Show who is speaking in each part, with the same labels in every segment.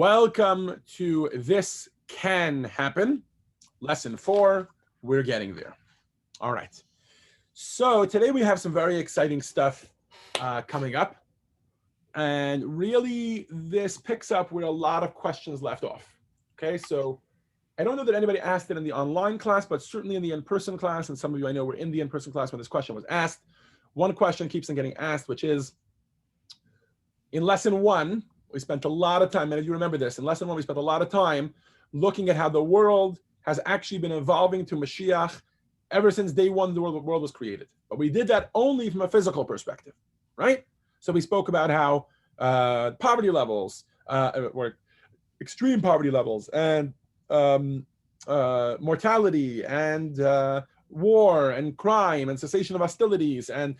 Speaker 1: Welcome to This Can Happen, Lesson 4. We're getting there. All right. So today we have some very exciting stuff coming up. And really, this picks up where a lot of questions left off. Okay, so I don't know that anybody asked it in the online class, but certainly in the in-person class, and some of you I know were in the in-person class when this question was asked. One question keeps on getting asked, which is, in Lesson 1, we spent a lot of time, many of you remember this, in Lesson 1 we spent a lot of time looking at how the world has actually been evolving to Mashiach ever since day one the world was created. But we did that only from a physical perspective, right? So we spoke about how poverty levels, or extreme poverty levels, and mortality, and war, and crime, and cessation of hostilities, and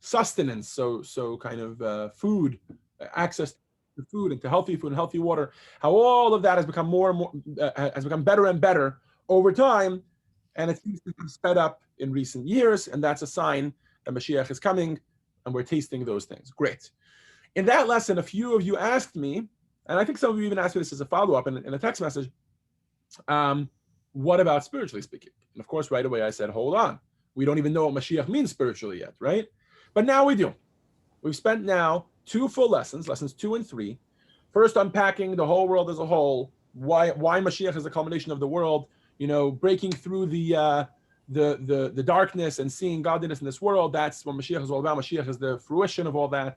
Speaker 1: sustenance, so kind of food, access to food and to healthy food and healthy water, how all of that has become more and more, has become better and better over time, and it seems to have sped up in recent years, and that's a sign that Mashiach is coming, and we're tasting those things. Great. In that lesson, a few of you asked me, and I think some of you even asked me this as a follow-up in a text message, what about spiritually speaking? And of course, right away I said, hold on. We don't even know what Mashiach means spiritually yet, right? But now we do. We've spent now 2 full lessons, lessons 2 and 3, first unpacking the whole world as a whole, why Mashiach is the culmination of the world, breaking through the darkness and seeing godliness in this world. That's what Mashiach is all about. Mashiach is the fruition of all that.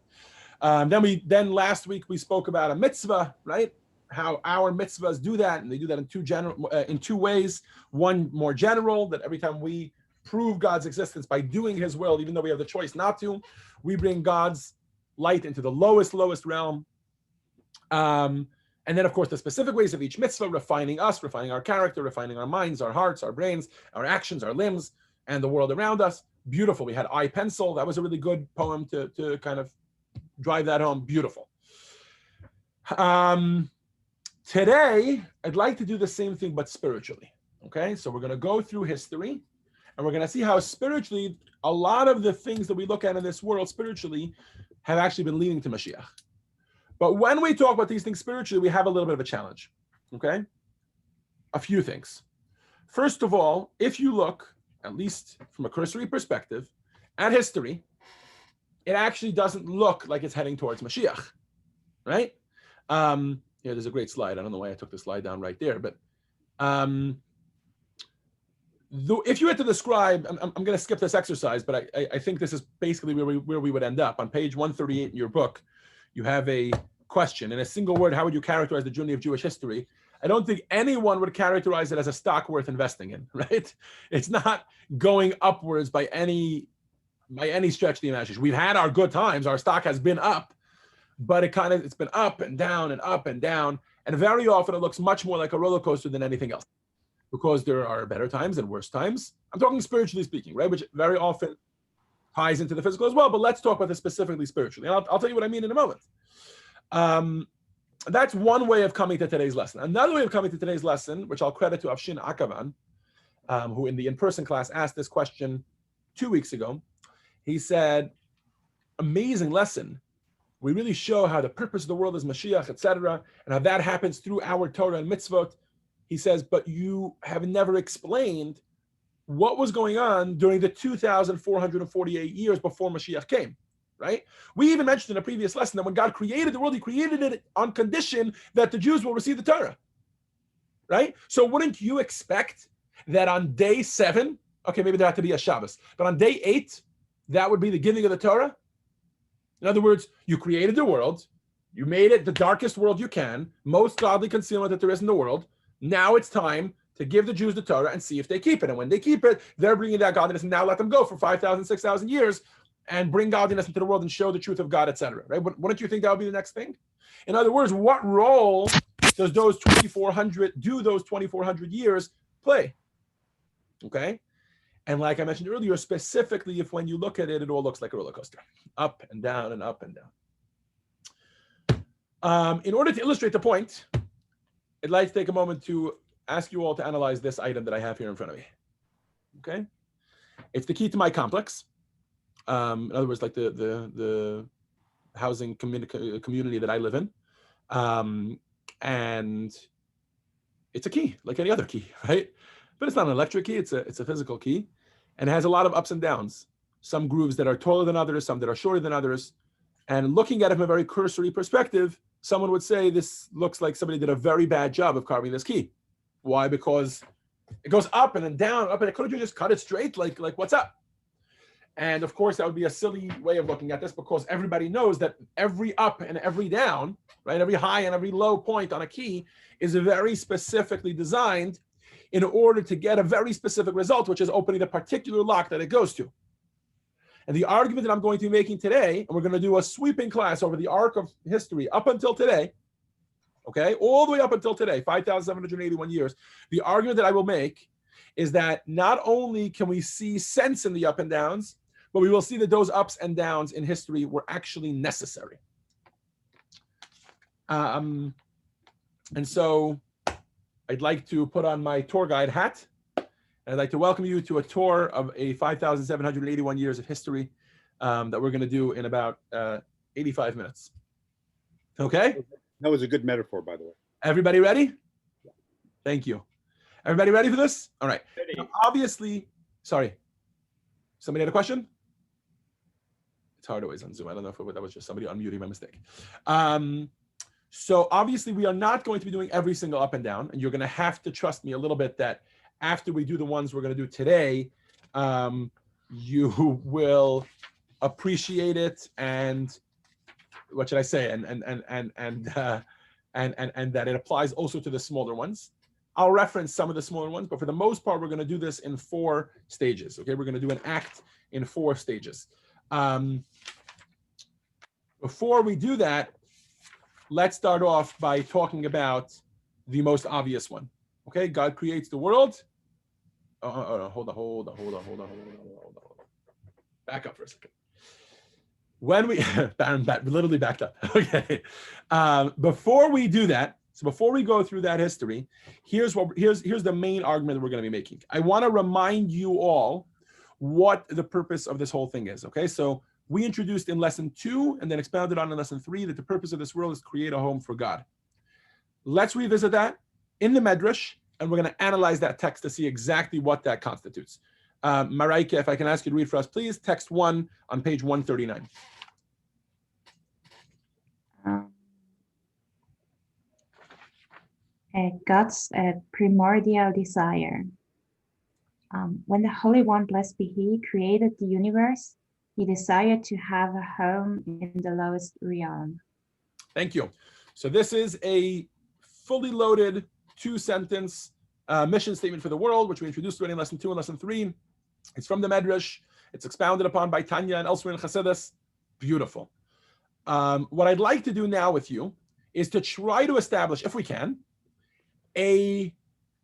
Speaker 1: Then last week we spoke about a mitzvah, right? How our mitzvahs do that, and they do that in two ways. One more general, that every time we prove God's existence by doing his will, even though we have the choice not to, we bring God's light into the lowest realm. And then, of course, the specific ways of each mitzvah, refining us, refining our character, refining our minds, our hearts, our brains, our actions, our limbs, and the world around us. Beautiful. We had I Pencil. That was a really good poem to kind of drive that home. Beautiful. Today, I'd like to do the same thing, but spiritually. Okay, so we're going to go through history, and we're going to see how spiritually a lot of the things that we look at in this world spiritually have actually been leading to Mashiach. But when we talk about these things spiritually, we have a little bit of a challenge, okay? A few things. First of all, if you look, at least from a cursory perspective, at history, it actually doesn't look like it's heading towards Mashiach, right? Here, there's a great slide. I don't know why I took the slide down right there, but if you had to describe, I'm going to skip this exercise, but I think this is basically where we would end up. On page 138 in your book, you have a question. In a single word, how would you characterize the journey of Jewish history? I don't think anyone would characterize it as a stock worth investing in, right? It's not going upwards by any stretch of the imagination. We've had our good times. Our stock has been up, but it's been up and down and up and down. And very often it looks much more like a roller coaster than anything else, because there are better times and worse times. I'm talking spiritually speaking, right? Which very often ties into the physical as well, but let's talk about this specifically spiritually. And I'll tell you what I mean in a moment. That's one way of coming to today's lesson. Another way of coming to today's lesson, which I'll credit to Avshin Akavan, who in the in-person class asked this question 2 weeks ago. He said, amazing lesson. We really show how the purpose of the world is Mashiach, etc., and how that happens through our Torah and mitzvot. He says, but you have never explained what was going on during the 2,448 years before Mashiach came, right? We even mentioned in a previous lesson that when God created the world, he created it on condition that the Jews will receive the Torah, right? So wouldn't you expect that on day 7, okay, maybe there had to be a Shabbos, but on day 8, that would be the giving of the Torah? In other words, you created the world, you made it the darkest world you can, most godly concealment that there is in the world. Now it's time to give the Jews the Torah and see if they keep it. And when they keep it, they're bringing that godliness, and now let them go for 5,000, 6,000 years and bring godliness into the world and show the truth of God, etc. Right? Wouldn't you think that would be the next thing? In other words, what role does those 2,400 years play? Okay? And like I mentioned earlier, specifically, if when you look at it, it all looks like a roller coaster, up and down and up and down. In order to illustrate the point, I'd like to take a moment to ask you all to analyze this item that I have here in front of me. Okay, it's the key to my complex. In other words, like the housing community that I live in. And it's a key, like any other key, right? But it's not an electric key, it's a physical key. And it has a lot of ups and downs. Some grooves that are taller than others, some that are shorter than others. And looking at it from a very cursory perspective, someone would say this looks like somebody did a very bad job of carving this key. Why? Because it goes up and then down, up, and couldn't you just cut it straight? Like what's up? And of course, that would be a silly way of looking at this, because everybody knows that every up and every down, right, every high and every low point on a key is very specifically designed in order to get a very specific result, which is opening the particular lock that it goes to. And the argument that I'm going to be making today, and we're going to do a sweeping class over the arc of history up until today, okay, all the way up until today, 5,781 years, the argument that I will make is that not only can we see sense in the up and downs, but we will see that those ups and downs in history were actually necessary. And so I'd like to put on my tour guide hat. And I'd like to welcome you to a tour of a 5,781 years of history that we're going to do in about 85 minutes. Okay?
Speaker 2: That was a good metaphor, by the way.
Speaker 1: Everybody ready? Yeah. Thank you. Everybody ready for this? All right. Now, obviously, sorry. Somebody had a question? It's hard always on Zoom. I don't know if that was just somebody unmuting my mistake. So obviously, we are not going to be doing every single up and down, and you're going to have to trust me a little bit that after we do the ones we're going to do today, you will appreciate it, and what should I say? And that it applies also to the smaller ones. I'll reference some of the smaller ones, but for the most part, we're going to do this in 4 stages. Okay, we're going to do an act in 4 stages. Before we do that, let's start off by talking about the most obvious one. Okay, God creates the world. Hold on. Back up for a second. When we, literally backed up. Okay, before we do that, so before we go through that history, here's the main argument that we're going to be making. I want to remind you all what the purpose of this whole thing is. Okay, so we introduced in lesson 2 and then expounded on in lesson 3 that the purpose of this world is to create a home for God. Let's revisit that in the Medrash, and we're going to analyze that text to see exactly what that constitutes. Maraika, if I can ask you to read for us, please, text 1 on page 139.
Speaker 3: God's primordial desire. When the Holy One, blessed be He, created the universe, He desired to have a home in the lowest realm.
Speaker 1: Thank you. So this is a fully loaded 2-sentence mission statement for the world, which we introduced already in lesson 2 and lesson 3. It's from the Medrash. It's expounded upon by Tanya and elsewhere in Chassidus. Beautiful. What I'd like to do now with you is to try to establish, if we can, a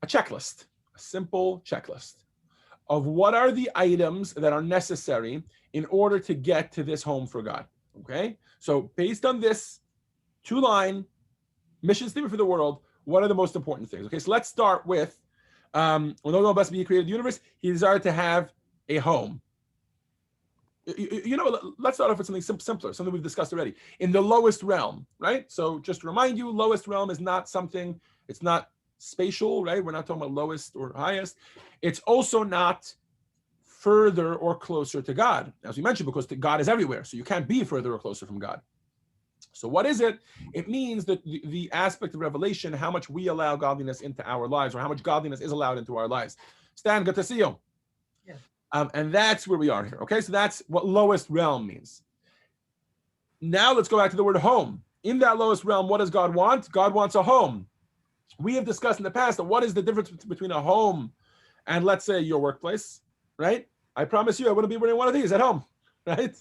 Speaker 1: checklist, a simple checklist of what are the items that are necessary in order to get to this home for God. Okay? So based on this 2-line mission statement for the world, what are the most important things? Okay, so let's start with, when the Lord blessed be He created the universe, He desired to have a home. You know, let's start off with something simpler, something we've discussed already. In the lowest realm, right? So just to remind you, lowest realm is not something, it's not spatial, right? We're not talking about lowest or highest. It's also not further or closer to God, as we mentioned, because God is everywhere. So you can't be further or closer from God. So what is it? It means that the aspect of revelation, how much we allow godliness into our lives, or how much godliness is allowed into our lives. Stan, good to see you. Yeah. And that's where we are here. Okay, so that's what lowest realm means. Now let's go back to the word home. In that lowest realm, what does God want? God wants a home. We have discussed in the past that what is the difference between a home and, let's say, your workplace, right? I promise you I wouldn't be wearing one of these at home, right?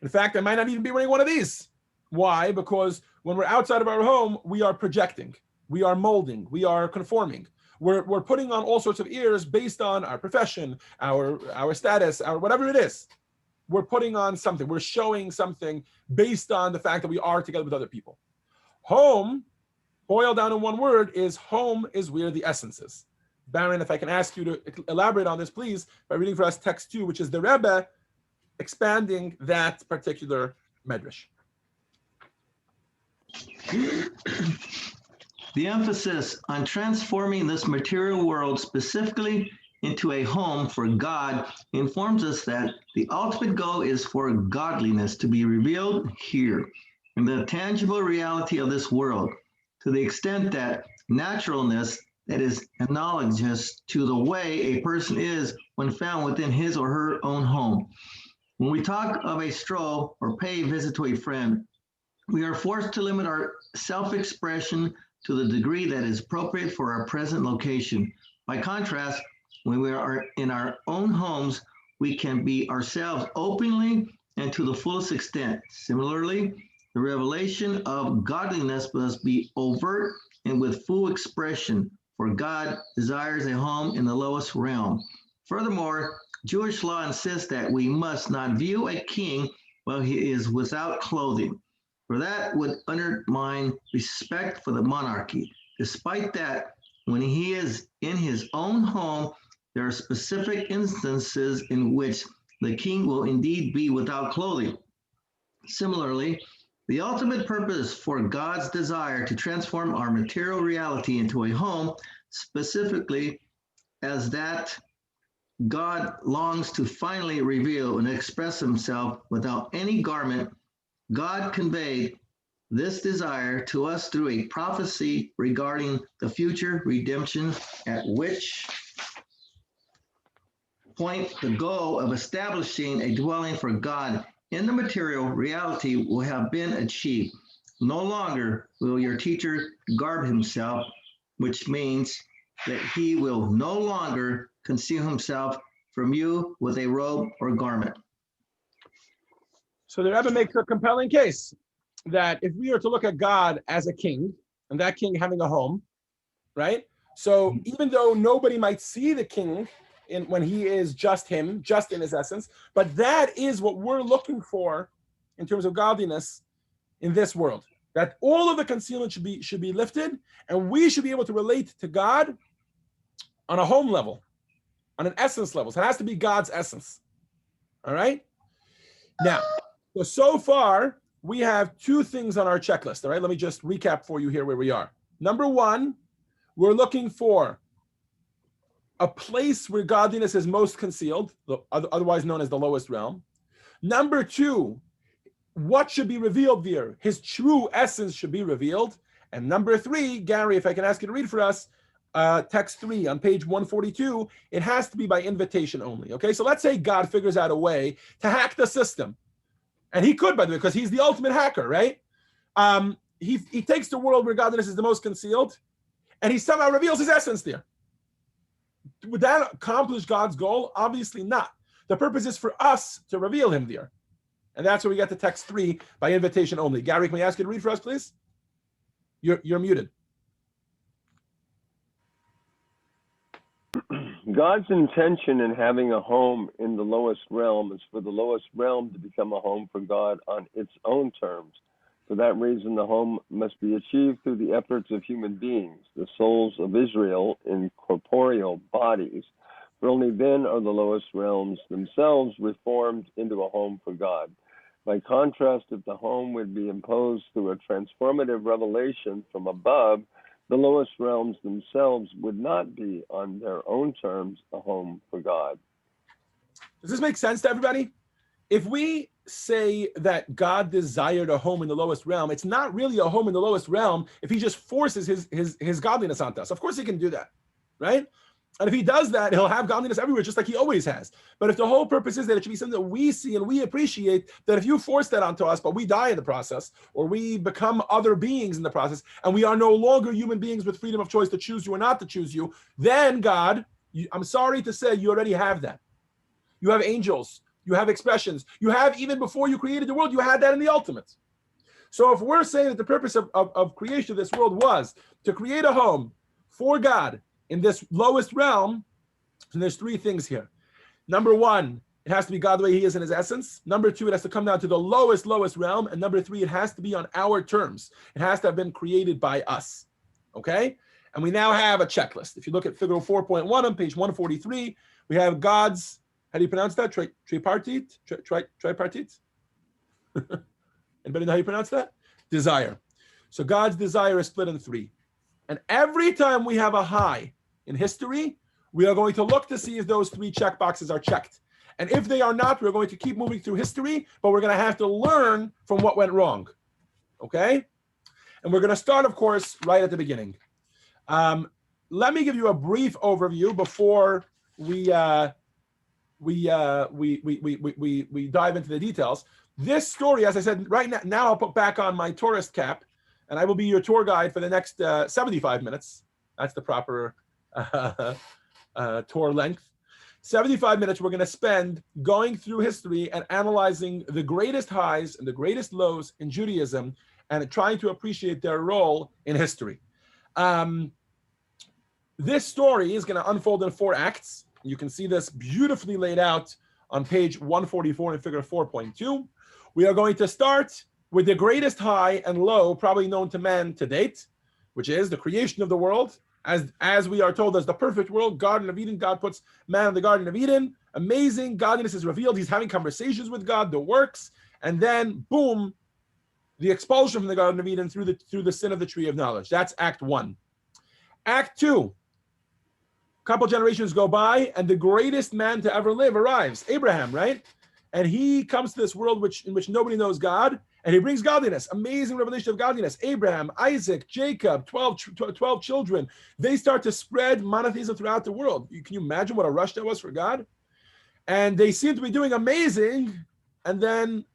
Speaker 1: In fact, I might not even be wearing one of these. Why? Because when we're outside of our home, we are projecting, we are molding, we are conforming. We're putting on all sorts of ears based on our profession, our status, our whatever it is. We're putting on something. We're showing something based on the fact that we are together with other people. Home, boiled down in one word, is home is where the essence is. Baron, if I can ask you to elaborate on this, please, by reading for us text 2, which is the Rebbe expanding that particular medrash.
Speaker 4: The emphasis on transforming this material world specifically into a home for God informs us that the ultimate goal is for godliness to be revealed here in the tangible reality of this world, to the extent that naturalness that is analogous to the way a person is when found within his or her own home. When we talk of a stroll or pay a visit to a friend, we are forced to limit our self-expression to the degree that is appropriate for our present location. By contrast, when we are in our own homes, we can be ourselves openly and to the fullest extent. Similarly, the revelation of godliness must be overt and with full expression, for God desires a home in the lowest realm. Furthermore, Jewish law insists that we must not view a king while he is without clothing, for that would undermine respect for the monarchy. Despite that, when he is in his own home, there are specific instances in which the king will indeed be without clothing. Similarly, the ultimate purpose for God's desire to transform our material reality into a home, specifically as that God longs to finally reveal and express himself without any garment, God conveyed this desire to us through a prophecy regarding the future redemption, at which point the goal of establishing a dwelling for God in the material reality will have been achieved. No longer will your teacher garb himself, which means that he will no longer conceal himself from you with a robe or garment.
Speaker 1: So the Rebbe makes a compelling case that if we are to look at God as a king, and that king having a home, right? So even though nobody might see the king when he is just him, just in his essence, but that is what we're looking for in terms of godliness in this world. That all of the concealment should be lifted, and we should be able to relate to God on a home level, on an essence level. So it has to be God's essence. All right? Now, so far, we have two things on our checklist. All right, let me just recap for you here where we are. Number one, we're looking for a place where godliness is most concealed, otherwise known as the lowest realm. Number two, what should be revealed there? His true essence should be revealed. And number three, Gary, if I can ask you to read for us, text 3 on page 142, it has to be by invitation only. Okay, so let's say God figures out a way to hack the system. And he could, by the way, because he's the ultimate hacker, right? He takes the world where godliness is the most concealed, and he somehow reveals his essence there. Would that accomplish God's goal? Obviously not. The purpose is for us to reveal him there. And that's where we get to text 3 by invitation only. Gary, can we ask you to read for us, please? You're muted.
Speaker 5: God's intention in having a home in the lowest realm is for the lowest realm to become a home for God on its own terms. For that reason, the home must be achieved through the efforts of human beings, the souls of Israel in corporeal bodies. For only then are the lowest realms themselves reformed into a home for God. By contrast, if the home would be imposed through a transformative revelation from above, the lowest realms themselves would not be, on their own terms, a home for God.
Speaker 1: Does this make sense to everybody? If we say that God desired a home in the lowest realm, it's not really a home in the lowest realm if he just forces his godliness onto us. Of course he can do that, right? And if he does that, he'll have godliness everywhere, just like he always has. But if the whole purpose is that it should be something that we see and we appreciate, that if you force that onto us, but we die in the process, or we become other beings in the process, and we are no longer human beings with freedom of choice to choose you or not to choose you, then God, I'm sorry to say, you already have that. You have angels, you have expressions, you have, even before you created the world, you had that in the ultimate. So if we're saying that the purpose of creation of this world was to create a home for God in this lowest realm, and there's 3 things here. Number 1, it has to be God the way he is in his essence. Number 2, it has to come down to the lowest realm. And number 3, it has to be on our terms. It has to have been created by us. Okay? And we now have a checklist. If you look at figure 4.1 on page 143, we have God's, how do you pronounce that? Tripartite? Tripartite? Anybody know how you pronounce that? Desire. So God's desire is split in three. And every time we have a high in history, we are going to look to see if those three check boxes are checked. And if they are not, we're going to keep moving through history, but we're going to have to learn from what went wrong. Okay? And we're going to start, of course, right at the beginning. Let me give you a brief overview before we dive into the details. This story, as I said, right now I'll put back on my tourist cap, and I will be your tour guide for the next 75 minutes. That's the proper tour length. 75 minutes we're going to spend going through history and analyzing the greatest highs and the greatest lows in Judaism and trying to appreciate their role in history. This story is going to unfold in 4 acts. You can see this beautifully laid out on page 144 in figure 4.2. We are going to start with the greatest high and low probably known to man to date, which is the creation of the world. As we are told, as the perfect world, Garden of Eden, God puts man in the Garden of Eden. Amazing, godliness is revealed. He's having conversations with God, the works, and then boom, the expulsion from the Garden of Eden through the sin of the tree of knowledge. That's Act 1. Act 2. A couple generations go by, and the greatest man to ever live arrives, Abraham, right? And he comes to this world in which nobody knows God, and he brings godliness, amazing revelation of godliness. Abraham, Isaac, Jacob, 12 children. They start to spread monotheism throughout the world. Can you imagine what a rush that was for God? And they seem to be doing amazing, and then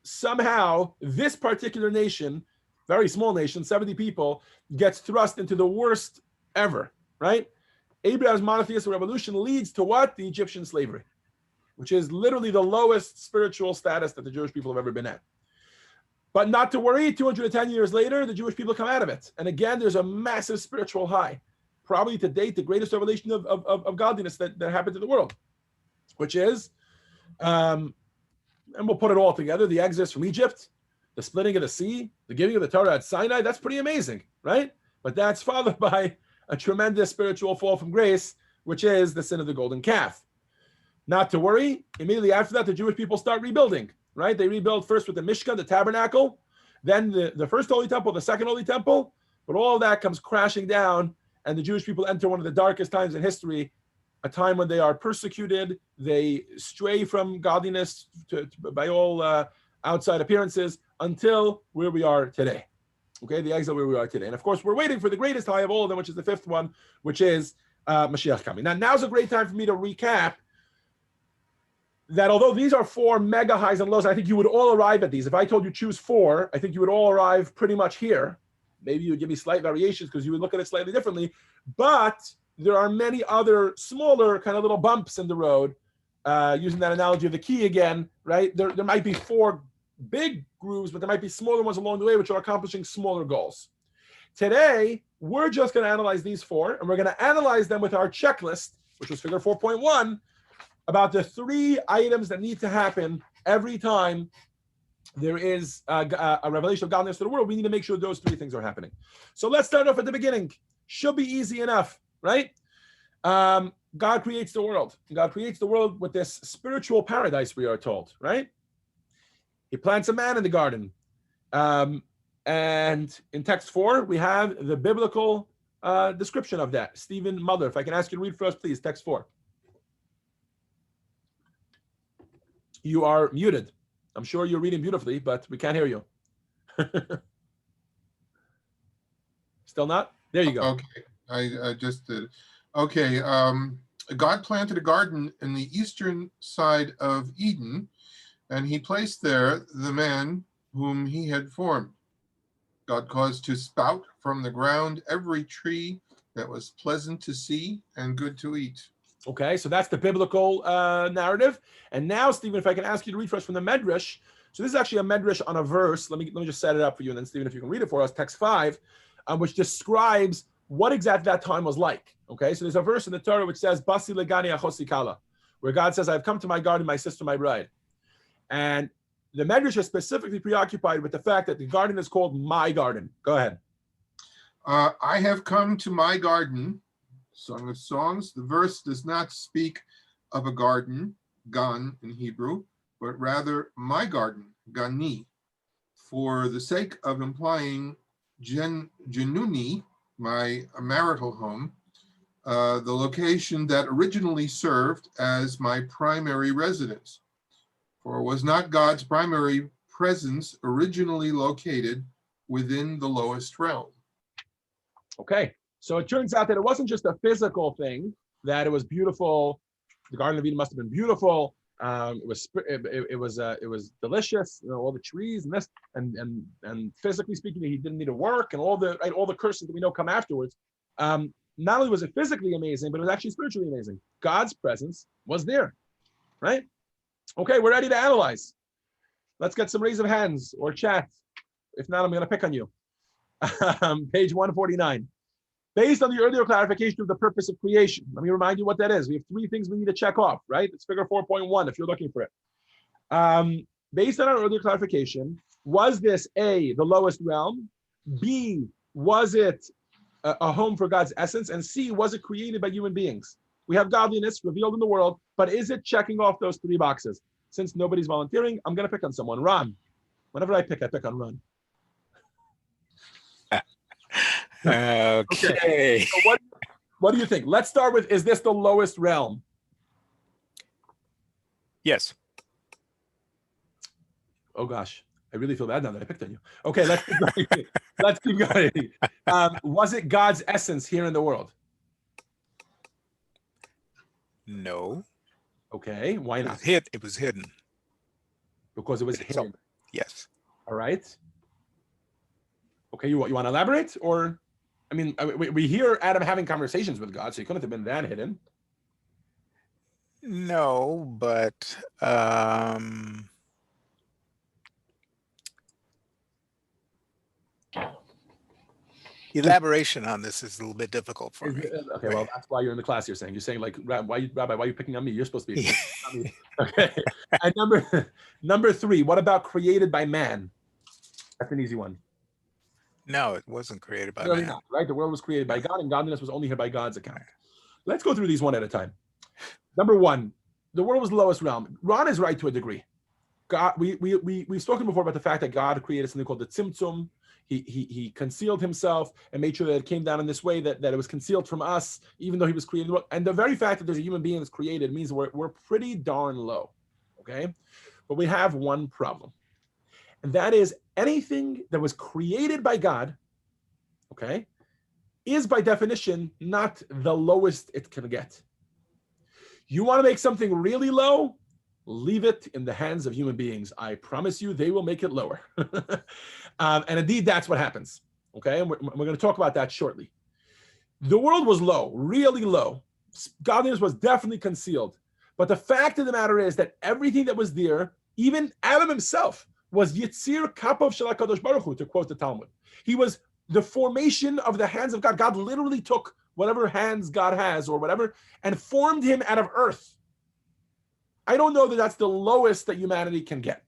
Speaker 1: somehow this particular nation, very small nation, 70 people, gets thrust into the worst ever, right? Abraham's monotheistic revolution leads to what? The Egyptian slavery, which is literally the lowest spiritual status that the Jewish people have ever been at. But not to worry, 210 years later, the Jewish people come out of it. And again, there's a massive spiritual high, probably to date the greatest revelation of godliness that happened to the world, which is, and we'll put it all together, the exodus from Egypt, the splitting of the sea, the giving of the Torah at Sinai. That's pretty amazing, right? But that's followed by a tremendous spiritual fall from grace, which is the sin of the golden calf. Not to worry, immediately after that, the Jewish people start rebuilding, right? They rebuild first with the Mishkan, the tabernacle, then the first holy temple, the second holy temple, but all of that comes crashing down, and the Jewish people enter one of the darkest times in history, a time when they are persecuted, they stray from godliness by all outside appearances, until where we are today. Okay, the exile where we are today. And of course, we're waiting for the greatest high of all of them, which is the 5th one, which is Mashiach coming. Now's a great time for me to recap that although these are 4 mega highs and lows, I think you would all arrive at these. If I told you choose 4, I think you would all arrive pretty much here. Maybe you would give me slight variations because you would look at it slightly differently. But there are many other smaller kind of little bumps in the road, using that analogy of the key again, right? There might be 4 big grooves, but there might be smaller ones along the way which are accomplishing smaller goals. Today, we're just going to analyze these 4, and we're going to analyze them with our checklist, which was figure 4.1, about the 3 items that need to happen every time there is a revelation of godliness to the world. We need to make sure those 3 things are happening. So let's start off at the beginning. Should be easy enough, right? God creates the world. God creates the world with this spiritual paradise, we are told, right? He plants a man in the garden. And in text 4, we have the biblical description of that. Stephen Muller, if I can ask you to read for us, please, text 4. You are muted. I'm sure you're reading beautifully, but we can't hear you. Still not? There you go.
Speaker 6: Okay, I just did. Okay, God planted a garden in the eastern side of Eden, and he placed there the man whom he had formed. God caused to sprout from the ground every tree that was pleasant to see and good to eat.
Speaker 1: Okay, so that's the biblical narrative. And now, Stephen, if I can ask you to read for us from the Medrash. So this is actually a Medrash on a verse. Let me just set it up for you. And then, Stephen, if you can read it for us, text 5, which describes what exactly that time was like. Okay, so there's a verse in the Torah which says, Basi legani achosi kala, where God says, I've come to my garden, my sister, my bride. And the Medrash is specifically preoccupied with the fact that the garden is called my garden. Go ahead.
Speaker 6: I have come to my garden, Song of Songs. The verse does not speak of a garden, gan in Hebrew, but rather my garden, gani, for the sake of implying Genuni, my marital home, the location that originally served as my primary residence. For was not God's primary presence originally located within the lowest realm?
Speaker 1: Okay, so it turns out that it wasn't just a physical thing, that it was beautiful. The Garden of Eden must have been beautiful. It was delicious, you know, all the trees and this, and physically speaking, he didn't need to work, and all the curses that we know come afterwards. Not only was it physically amazing, but it was actually spiritually amazing. God's presence was there, right? Okay, we're ready to analyze. Let's get some raise of hands or chat. If not, I'm going to pick on you. Page 149. Based on the earlier clarification of the purpose of creation, let me remind you what that is. We have three things we need to check off, right? It's figure 4.1 if you're looking for it. Based on our earlier clarification, was this A, the lowest realm? B, was it a home for God's essence? And C, was it created by human beings? We have godliness revealed in the world, but is it checking off those three boxes? Since nobody's volunteering, I'm going to pick on someone. Ron. Whenever I pick on Ron.
Speaker 7: Okay.
Speaker 1: So what do you think? Let's start with, is this the lowest realm?
Speaker 7: Yes.
Speaker 1: Oh gosh, I really feel bad now that I picked on you. Okay, let's keep going. Let's keep going. Was it God's essence here in the world?
Speaker 7: No.
Speaker 1: Okay, why not?
Speaker 7: It was hidden.
Speaker 1: Because it was hidden.
Speaker 7: Yes.
Speaker 1: All right. Okay, you want to elaborate? Or, I mean, we hear Adam having conversations with God, so he couldn't have been that hidden.
Speaker 7: No, but elaboration on this is a little bit difficult for me.
Speaker 1: Okay, well, that's why you're in the class. You're saying like, Rabbi, why are you picking on me? You're supposed to be. Okay. And number three, what about created by man? That's an easy one.
Speaker 7: No, it wasn't created by
Speaker 1: Really
Speaker 7: man.
Speaker 1: not, right? The world was created by God, and godliness was only here by God's account. Let's go through these one at a time. Number one, the world was the lowest realm. Ron is right to a degree. God, we've spoken before about the fact that God created something called the tzimtzum. He concealed himself and made sure that it came down in this way, that it was concealed from us, even though he was created. And the very fact that there's a human being that's created means we're pretty darn low, okay? But we have one problem. And that is anything that was created by God, okay, is by definition not the lowest it can get. You want to make something really low? Leave it in the hands of human beings. I promise you, they will make it lower. And indeed, that's what happens. Okay, and we're going to talk about that shortly. The world was low, really low. Godliness was definitely concealed. But the fact of the matter is that everything that was there, even Adam himself, was Yitzir Kapov Shel HaKadosh Baruch Hu, to quote the Talmud. He was the formation of the hands of God. God literally took whatever hands God has or whatever and formed him out of earth. I don't know that that's the lowest that humanity can get.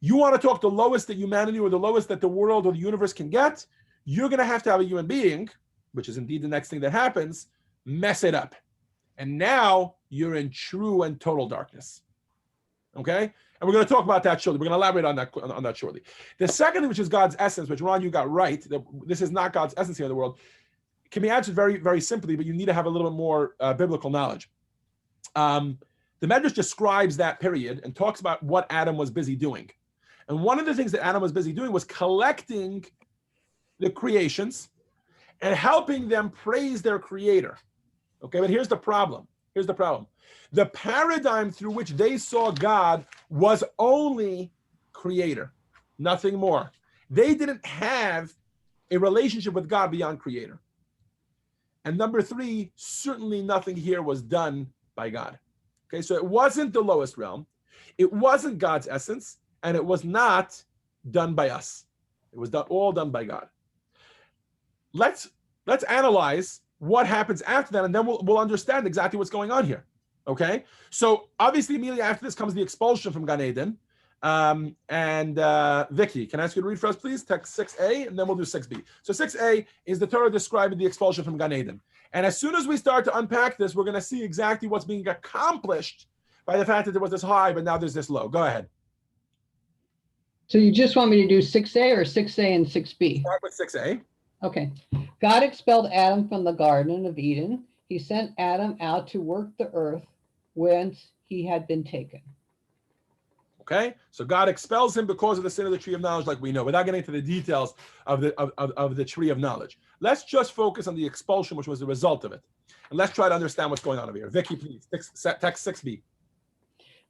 Speaker 1: You want to talk the lowest that humanity or the lowest that the world or the universe can get, you're going to have a human being, which is indeed the next thing that happens, mess it up. And now you're in true and total darkness. Okay? And we're going to talk about that shortly. We're going to elaborate on that shortly. The second thing, which is God's essence, which Ron, you got right, that this is not God's essence here in the world, can be answered very, very simply, but you need to have a little bit more biblical knowledge. The Medrash describes that period and talks about what Adam was busy doing. And one of the things that Adam was busy doing was collecting the creations and helping them praise their creator. Okay, but here's the problem. The paradigm through which they saw God was only creator, nothing more. They didn't have a relationship with God beyond creator. And number three, certainly nothing here was done by God. Okay, so it wasn't the lowest realm, it wasn't God's essence, and it was not done by us. It was all done by God. Let's analyze what happens after that, and then we'll understand exactly what's going on here. Okay, so obviously immediately after this comes the expulsion from Gan Eden. Vicky, can I ask you to read for us, please? Text 6a, and then we'll do 6b. So 6a is the Torah describing the expulsion from Gan Eden. And as soon as we start to unpack this, we're going to see exactly what's being accomplished by the fact that there was this high, but now there's this low. Go ahead.
Speaker 8: So you just want me to do 6a or 6a and 6b?
Speaker 1: Start with 6a.
Speaker 8: Okay. God expelled Adam from the Garden of Eden. He sent Adam out to work the earth whence he had been taken.
Speaker 1: Okay, so God expels him because of the sin of the tree of knowledge, like we know, without getting into the details of the tree of knowledge. Let's just focus on the expulsion, which was the result of it. And let's try to understand what's going on over here. Vicky, please, text 6b.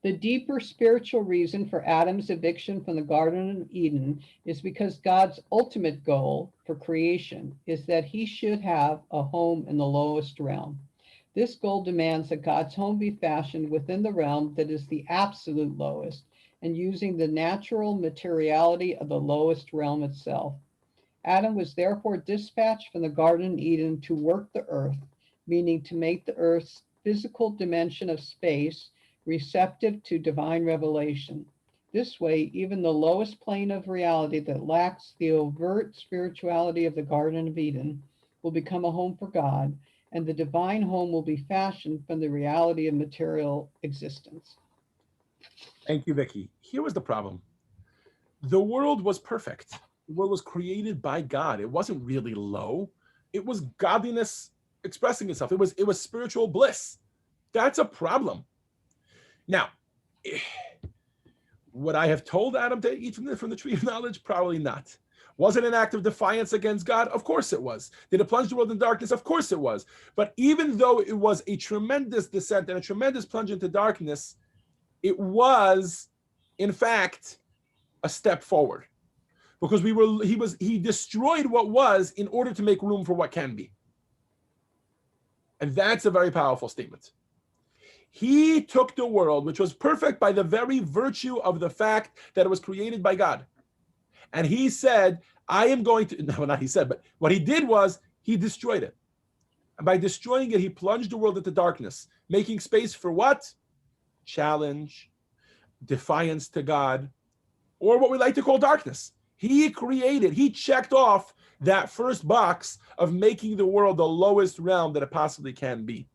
Speaker 8: The deeper spiritual reason for Adam's eviction from the Garden of Eden is because God's ultimate goal for creation is that he should have a home in the lowest realm. This goal demands that God's home be fashioned within the realm that is the absolute lowest and using the natural materiality of the lowest realm itself. Adam was therefore dispatched from the Garden of Eden to work the earth, meaning to make the earth's physical dimension of space receptive to divine revelation. This way, even the lowest plane of reality that lacks the overt spirituality of the Garden of Eden will become a home for God, and the divine home will be fashioned from the reality of material existence.
Speaker 1: Thank you, Vicky. Here was the problem. The world was perfect. The world was created by God. It wasn't really low. It was godliness expressing itself. It was spiritual bliss. That's a problem. Now, would I have told Adam to eat from the tree of knowledge? Probably not. Was it an act of defiance against God? Of course it was. Did it plunge the world in darkness? Of course it was. But even though it was a tremendous descent and a tremendous plunge into darkness, it was, in fact, a step forward. Because he destroyed what was in order to make room for what can be. And that's a very powerful statement. He took the world, which was perfect by the very virtue of the fact that it was created by God. And he said, I am going to, no, not he said, but what he did was he destroyed it. And by destroying it, he plunged the world into darkness, making space for what? Challenge, defiance to God, or what we like to call darkness. He checked off that first box of making the world the lowest realm that it possibly can be.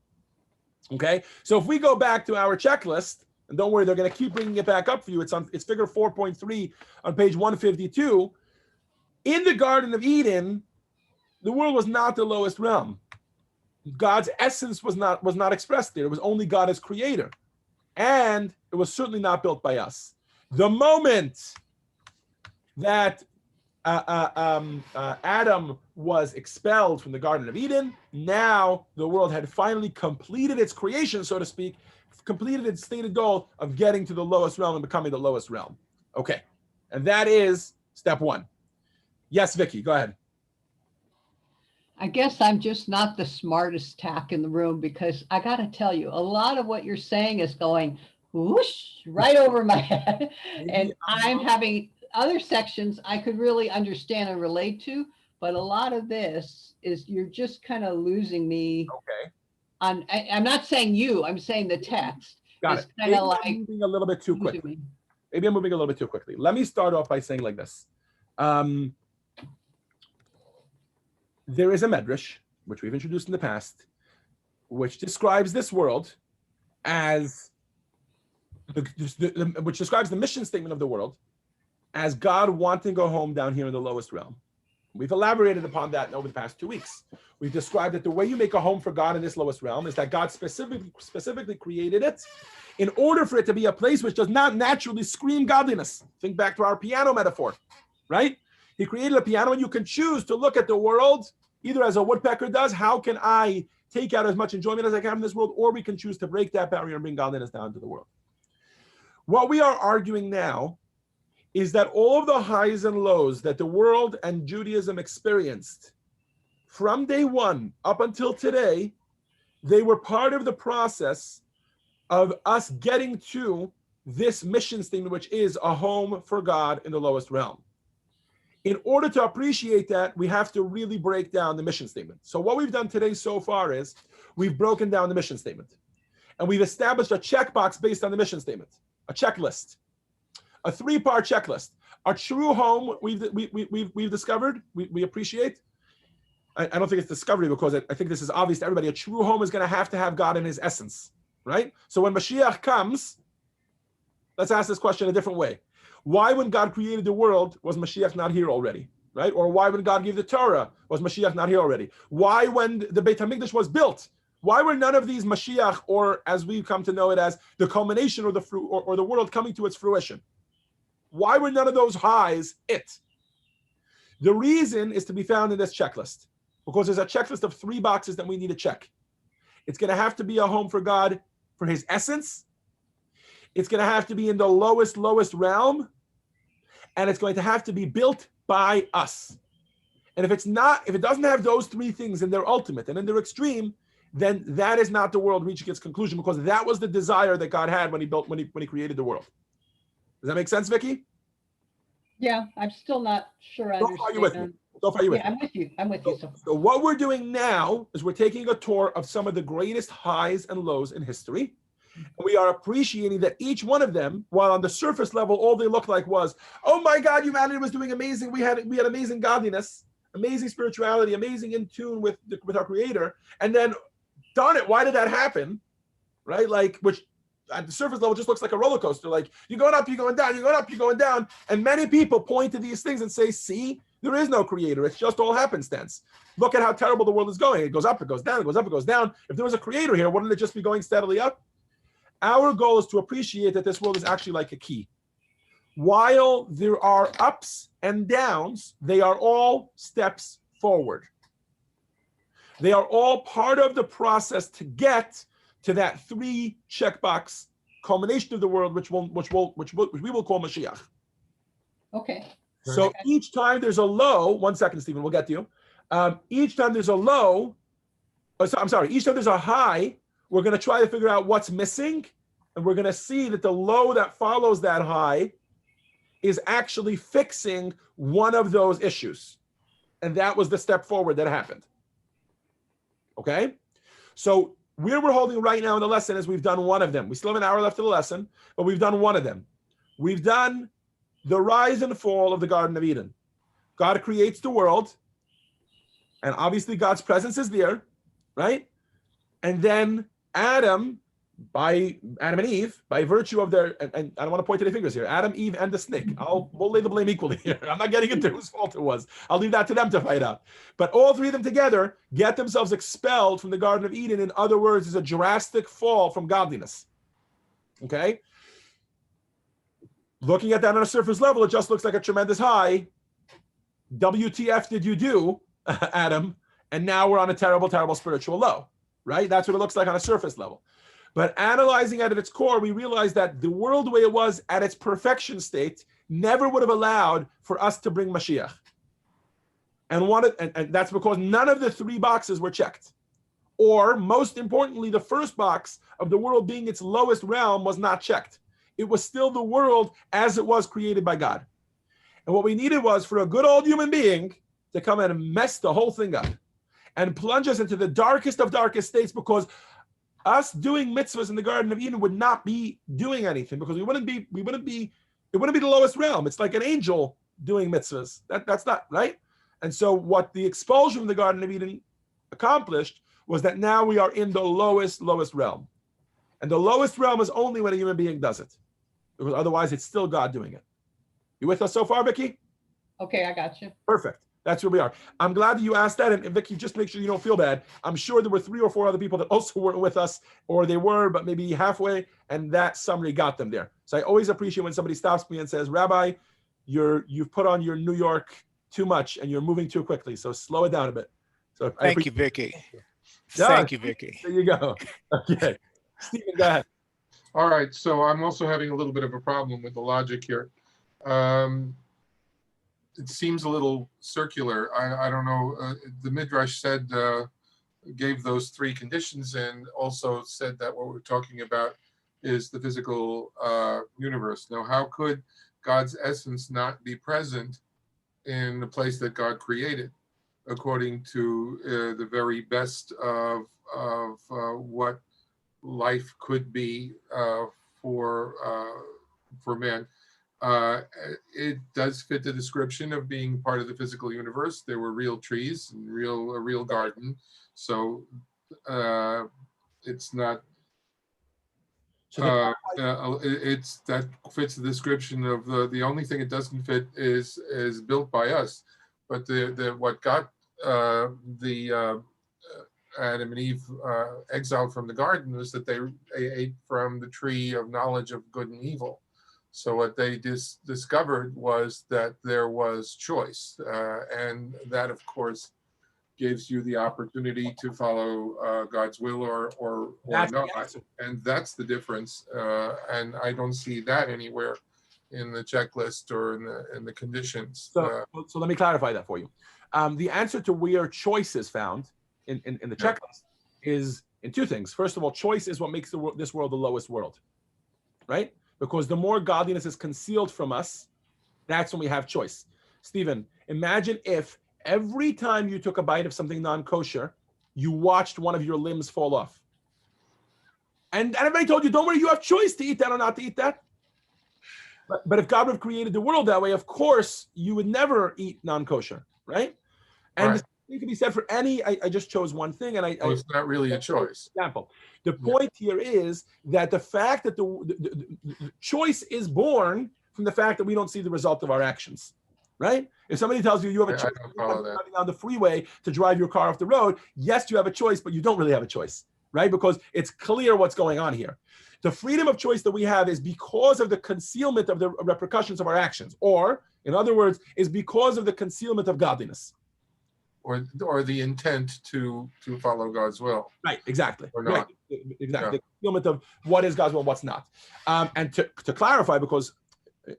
Speaker 1: Okay, so if we go back to our checklist, and don't worry, they're going to keep bringing it back up for you. It's figure 4.3 on page 152. In the Garden of Eden, the world was not the lowest realm. God's essence was not expressed there. It was only God as creator, and it was certainly not built by us. The moment that Adam was expelled from the Garden of Eden, now the world had finally completed its creation, so to speak, completed its stated goal of getting to the lowest realm and becoming the lowest realm. Okay, and that is step one. Yes, Vicky, go ahead.
Speaker 8: I guess I'm just not the smartest tack in the room, because I got to tell you, a lot of what you're saying is going whoosh right over my head. And I'm having other sections I could really understand and relate to, but a lot of this is you're just kind of losing me.
Speaker 1: Okay.
Speaker 8: I'm not saying you, I'm saying the text.
Speaker 1: Got it.
Speaker 8: Maybe
Speaker 1: I'm moving a little bit too quickly. Maybe I'm moving a little bit too quickly. Let me start off by saying like this. There is a medrash, which we've introduced in the past, which describes this world as, which describes the mission statement of the world as God wanting to go home down here in the lowest realm. We've elaborated upon that over the past 2 weeks. We've described that the way you make a home for God in this lowest realm is that God specifically created it in order for it to be a place which does not naturally scream godliness. Think back to our piano metaphor, right? He created a piano, and you can choose to look at the world either as a woodpecker does, how can I take out as much enjoyment as I can in this world, or we can choose to break that barrier and bring godliness down to the world. What we are arguing now is that all of the highs and lows that the world and Judaism experienced from day one up until today, they were part of the process of us getting to this mission statement, which is a home for God in the lowest realm. In order to appreciate that, we have to really break down the mission statement. So what we've done today so far is we've broken down the mission statement, and we've established a checkbox based on the mission statement, a checklist, a 3-part checklist. A true home, we've discovered, we appreciate. I don't think it's discovery, because I think this is obvious to everybody. A true home is going to have God in his essence, right? So when Mashiach comes, let's ask this question a different way. Why, when God created the world, was Mashiach not here already? Right? Or why, when God gave the Torah, was Mashiach not here already? Why, when the Beit HaMikdash was built, why were none of these Mashiach, or as we come to know it as the culmination or the fruit or the world coming to its fruition? Why were none of those highs it? The reason is to be found in this checklist, because there's a checklist of 3 boxes that we need to check. It's going to have to be a home for God for his essence. It's going to have to be in the lowest realm. And it's going to have to be built by us. And if it doesn't have those 3 things in their ultimate and in their extreme, then that is not the world reaching its conclusion, because that was the desire that God had when he created the world. Does that make sense, Vicky?
Speaker 8: Yeah, I'm still not sure I
Speaker 1: So far, you with me?
Speaker 8: understand.
Speaker 1: So far, you with
Speaker 8: Yeah,
Speaker 1: me?
Speaker 8: I'm with you.
Speaker 1: So what we're doing now is we're taking a tour of some of the greatest highs and lows in history. And we are appreciating that each one of them, while on the surface level, all they looked like was, oh my God, humanity was doing amazing. We had amazing godliness, amazing spirituality, amazing in tune with our Creator. And then, darn it, why did that happen? Right? Like, which at the surface level just looks like a roller coaster. Like, you're going up, you're going down, you're going up, you're going down. And many people point to these things and say, see, there is no Creator. It's just all happenstance. Look at how terrible the world is going. It goes up, it goes down, it goes up, it goes down. If there was a Creator here, wouldn't it just be going steadily up? Our goal is to appreciate that this world is actually like a key. While there are ups and downs, they are all steps forward. They are all part of the process to get to that 3 checkbox culmination of the world, which we will call Mashiach.
Speaker 8: Okay.
Speaker 1: So each time there's a low, 1 second, Stephen, we'll get to you. Each time there's a low, each time there's a high, we're going to try to figure out what's missing, and we're going to see that the low that follows that high is actually fixing one of those issues. And that was the step forward that happened. Okay? So where we're holding right now in the lesson is we've done one of them. We still have an hour left of the lesson, but we've done one of them. We've done the rise and fall of the Garden of Eden. God creates the world, and obviously God's presence is there, right? And then Adam and Eve, by virtue of their, and I don't want to point to their fingers here, Adam, Eve, and the snake. We'll lay the blame equally here. I'm not getting into whose fault it was. I'll leave that to them to fight out. But all 3 of them together get themselves expelled from the Garden of Eden. In other words, is a drastic fall from godliness. Okay? Looking at that on a surface level, it just looks like a tremendous high. WTF did you do, Adam? And now we're on a terrible, terrible spiritual low, right? That's what it looks like on a surface level. But analyzing it at its core, we realize that the world the way it was at its perfection state never would have allowed for us to bring Mashiach. And that's because none of the 3 boxes were checked. Or, most importantly, the first box of the world being its lowest realm was not checked. It was still the world as it was created by God. And what we needed was for a good old human being to come and mess the whole thing up and plunge us into the darkest of darkest states, because us doing mitzvahs in the Garden of Eden would not be doing anything, because it wouldn't be the lowest realm. It's like an angel doing mitzvahs. That's not right. And so what the expulsion from the Garden of Eden accomplished was that now we are in the lowest realm. And the lowest realm is only when a human being does it, because otherwise it's still God doing it. You with us so far, Vicky?
Speaker 8: Okay, I got you.
Speaker 1: Perfect. That's where we are. I'm glad that you asked that. And Vicky, just make sure you don't feel bad. I'm sure there were 3 or 4 other people that also weren't with us, or they were, but maybe halfway, and that summary got them there. So I always appreciate when somebody stops me and says, Rabbi, you've put on your New York too much and you're moving too quickly. So slow it down a bit. So
Speaker 7: Thank you, Vicky.
Speaker 1: Yeah,
Speaker 7: Thank you, Vicky.
Speaker 1: there you go. Okay. Stephen, go ahead.
Speaker 6: All right, so I'm also having a little bit of a problem with the logic here. It seems a little circular. I don't know. The Midrash said, gave those 3 conditions, and also said that what we're talking about is the physical universe. Now, how could God's essence not be present in the place that God created, according to the very best of what life could be for man? It does fit the description of being part of the physical universe. There were real trees and a real garden. So it's not.
Speaker 1: So
Speaker 6: That fits the description of the only thing it doesn't fit is built by us, but what got Adam and Eve exiled from the garden was that they ate from the tree of knowledge of good and evil. So what they discovered was that there was choice, and that, of course, gives you the opportunity to follow God's will or
Speaker 1: That's the
Speaker 6: not,
Speaker 1: answer.
Speaker 6: and that's the difference. And I don't see that anywhere in the checklist or in the conditions.
Speaker 1: So let me clarify that for you. The answer to where choice is found in the checklist is in two things. First of all, choice is what makes this world the lowest world, right? Because the more godliness is concealed from us, that's when we have choice. Stephen, imagine if every time you took a bite of something non-kosher, you watched one of your limbs fall off. And everybody told you, don't worry, you have choice to eat that or not to eat that. But if God would have created the world that way, of course, you would never eat non-kosher, right? And
Speaker 6: Right.
Speaker 1: the thing can be said for any, I just chose one thing, and
Speaker 6: It's not really a choice.
Speaker 1: Example. The point here is that the fact that the choice is born from the fact that we don't see the result of our actions, right? If somebody tells you you have a choice driving down the freeway to drive your car off the road, yes, you have a choice, but you don't really have a choice, right? Because it's clear what's going on here. The freedom of choice that we have is because of the concealment of the repercussions of our actions, or in other words, is because of the concealment of godliness.
Speaker 6: Or the intent to follow God's will.
Speaker 1: Right, exactly.
Speaker 6: Or not.
Speaker 1: Right. Exactly. The concealment of what is God's will, what's not. And to clarify, because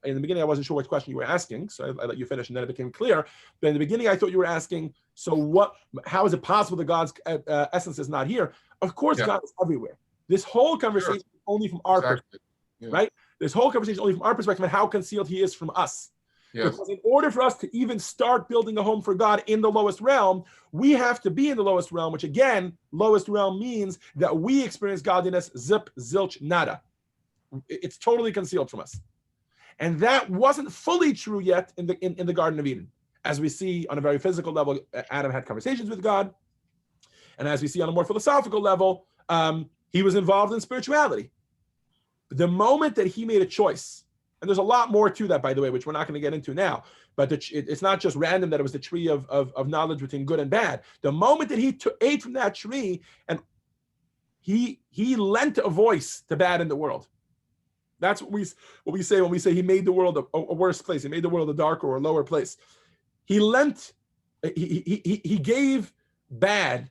Speaker 1: in the beginning I wasn't sure which question you were asking, so I let you finish, and then it became clear. But in the beginning I thought you were asking, so how is it possible that God's essence is not here? Of course, God is everywhere. This whole conversation is only from our perspective, right? This whole conversation is only from our perspective and how concealed he is from us. Yes. Because in order for us to even start building a home for God in the lowest realm, we have to be in the lowest realm, which again, lowest realm means that we experience godliness, zip, zilch, nada. It's totally concealed from us. And that wasn't fully true yet in the Garden of Eden. As we see on a very physical level, Adam had conversations with God. And as we see on a more philosophical level, he was involved in spirituality. But the moment that he made a choice, and there's a lot more to that, by the way, which we're not going to get into now, but it's not just random that it was the tree of knowledge between good and bad. The moment that he ate from that tree, and he lent a voice to bad in the world. That's what we say when we say he made the world a worse place. He made the world a darker or a lower place. He gave bad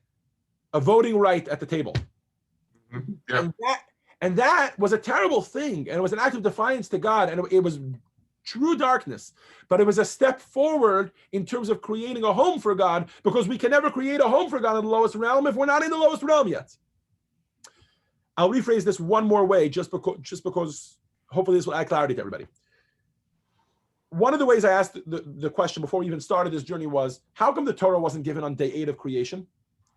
Speaker 1: a voting right at the table. Yeah. And that was a terrible thing, and it was an act of defiance to God, and it was true darkness, but it was a step forward in terms of creating a home for God, because we can never create a home for God in the lowest realm if we're not in the lowest realm yet. I'll rephrase this one more way, just because hopefully this will add clarity to everybody. One of the ways I asked the question before we even started this journey was, how come the Torah wasn't given on day 8 of creation?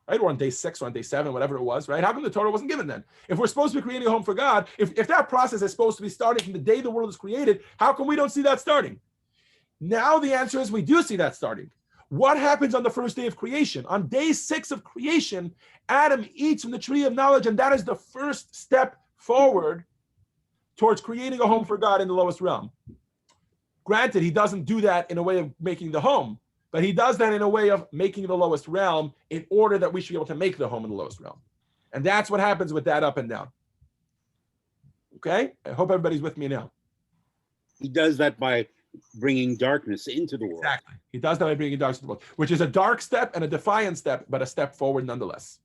Speaker 1: Right? Or on day 6 or on day 7, whatever it was, right? How come the Torah wasn't given then? If we're supposed to be creating a home for God, if that process is supposed to be starting from the day the world is created, how come we don't see that starting? Now the answer is we do see that starting. What happens on the first day of creation? On day 6 of creation, Adam eats from the tree of knowledge, and that is the first step forward towards creating a home for God in the lowest realm. Granted, he doesn't do that in a way of making the home, but he does that in a way of making the lowest realm in order that we should be able to make the home in the lowest realm. And that's what happens with that up and down. Okay? I hope everybody's with me now.
Speaker 2: He does that by bringing darkness into the world.
Speaker 1: Exactly. He does that by bringing darkness into the world, which is a dark step and a defiant step, but a step forward nonetheless.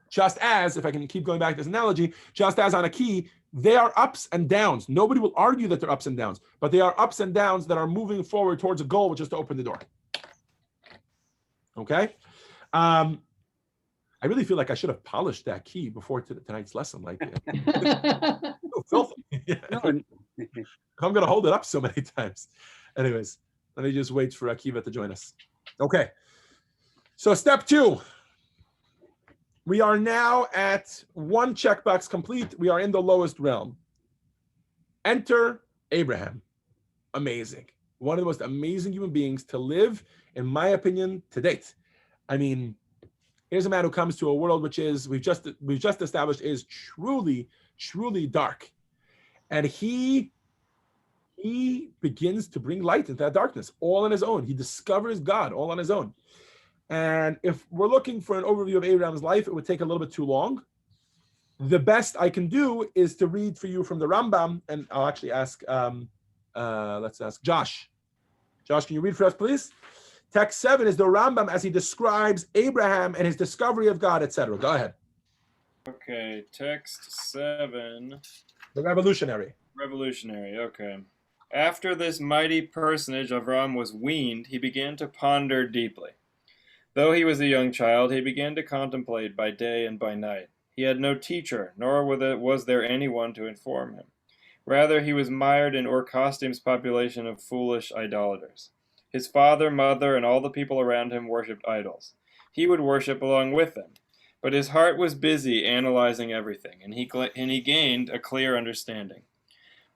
Speaker 1: Just as, if I can keep going back to this analogy, just as on a key, they are ups and downs. Nobody will argue that they're ups and downs, but they are ups and downs that are moving forward towards a goal, which is to open the door. Okay? I really feel like I should have polished that key before tonight's lesson. Like, filthy. I'm going to hold it up so many times. Anyways, let me just wait for Akiva to join us. Okay. So step 2. We are now at 1 checkbox complete. We are in the lowest realm. Enter Abraham. Amazing. One of the most amazing human beings to live, in my opinion, to date. I mean, here's a man who comes to a world which is, we've just established, is truly truly dark. And he begins to bring light into that darkness all on his own. He discovers God all on his own. And if we're looking for an overview of Abraham's life, it would take a little bit too long. The best I can do is to read for you from the Rambam, and I'll actually ask, let's ask Josh. Josh, can you read for us, please? Text 7 is the Rambam as he describes Abraham and his discovery of God, etc. Go ahead.
Speaker 9: Okay, text 7.
Speaker 1: The revolutionary.
Speaker 9: Revolutionary, okay. After this mighty personage, Avram was weaned, he began to ponder deeply. Though he was a young child, he began to contemplate by day and by night. He had no teacher, nor was there anyone to inform him. Rather, he was mired in Ur-Kasdim's population of foolish idolaters. His father, mother, and all the people around him worshipped idols. He would worship along with them. But his heart was busy analyzing everything, and he gained a clear understanding.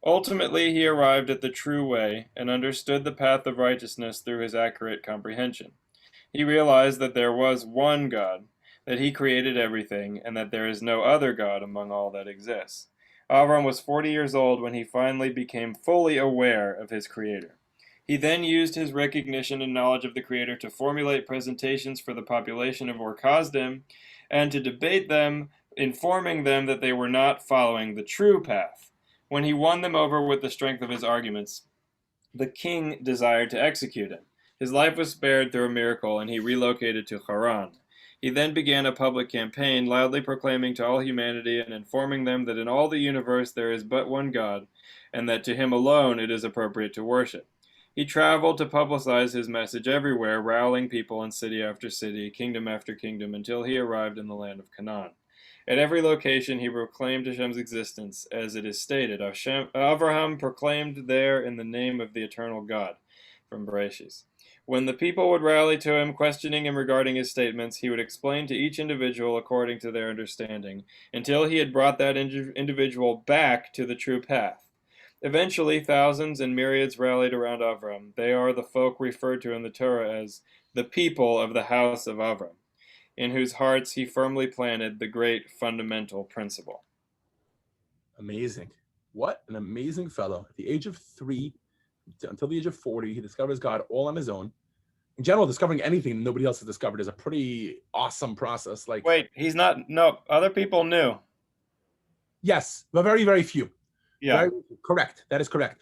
Speaker 9: Ultimately, he arrived at the true way and understood the path of righteousness through his accurate comprehension. He realized that there was one God, that he created everything, and that there is no other God among all that exists. Avram was 40 years old when he finally became fully aware of his Creator. He then used his recognition and knowledge of the Creator to formulate presentations for the population of Ur-Kasdim and to debate them, informing them that they were not following the true path. When he won them over with the strength of his arguments, the king desired to execute him. His life was spared through a miracle, and he relocated to Haran. He then began a public campaign, loudly proclaiming to all humanity and informing them that in all the universe there is but one God, and that to him alone it is appropriate to worship. He traveled to publicize his message everywhere, rallying people in city after city, kingdom after kingdom, until he arrived in the land of Canaan. At every location he proclaimed Hashem's existence, as it is stated, Avraham proclaimed there in the name of the eternal God, from Bereshis. When the people would rally to him, questioning him regarding his statements, he would explain to each individual according to their understanding, until he had brought that individual back to the true path. Eventually, thousands and myriads rallied around Avram. They are the folk referred to in the Torah as the people of the house of Avram, in whose hearts he firmly planted the great fundamental principle.
Speaker 1: Amazing. What an amazing fellow. At the age of 3 until the age of 40, he discovers God all on his own. In general, discovering anything nobody else has discovered is a pretty awesome process. Like,
Speaker 9: wait, he's not, no, other people knew.
Speaker 1: Yes, but very, very few.
Speaker 9: Yeah.
Speaker 1: Very, correct. That is correct.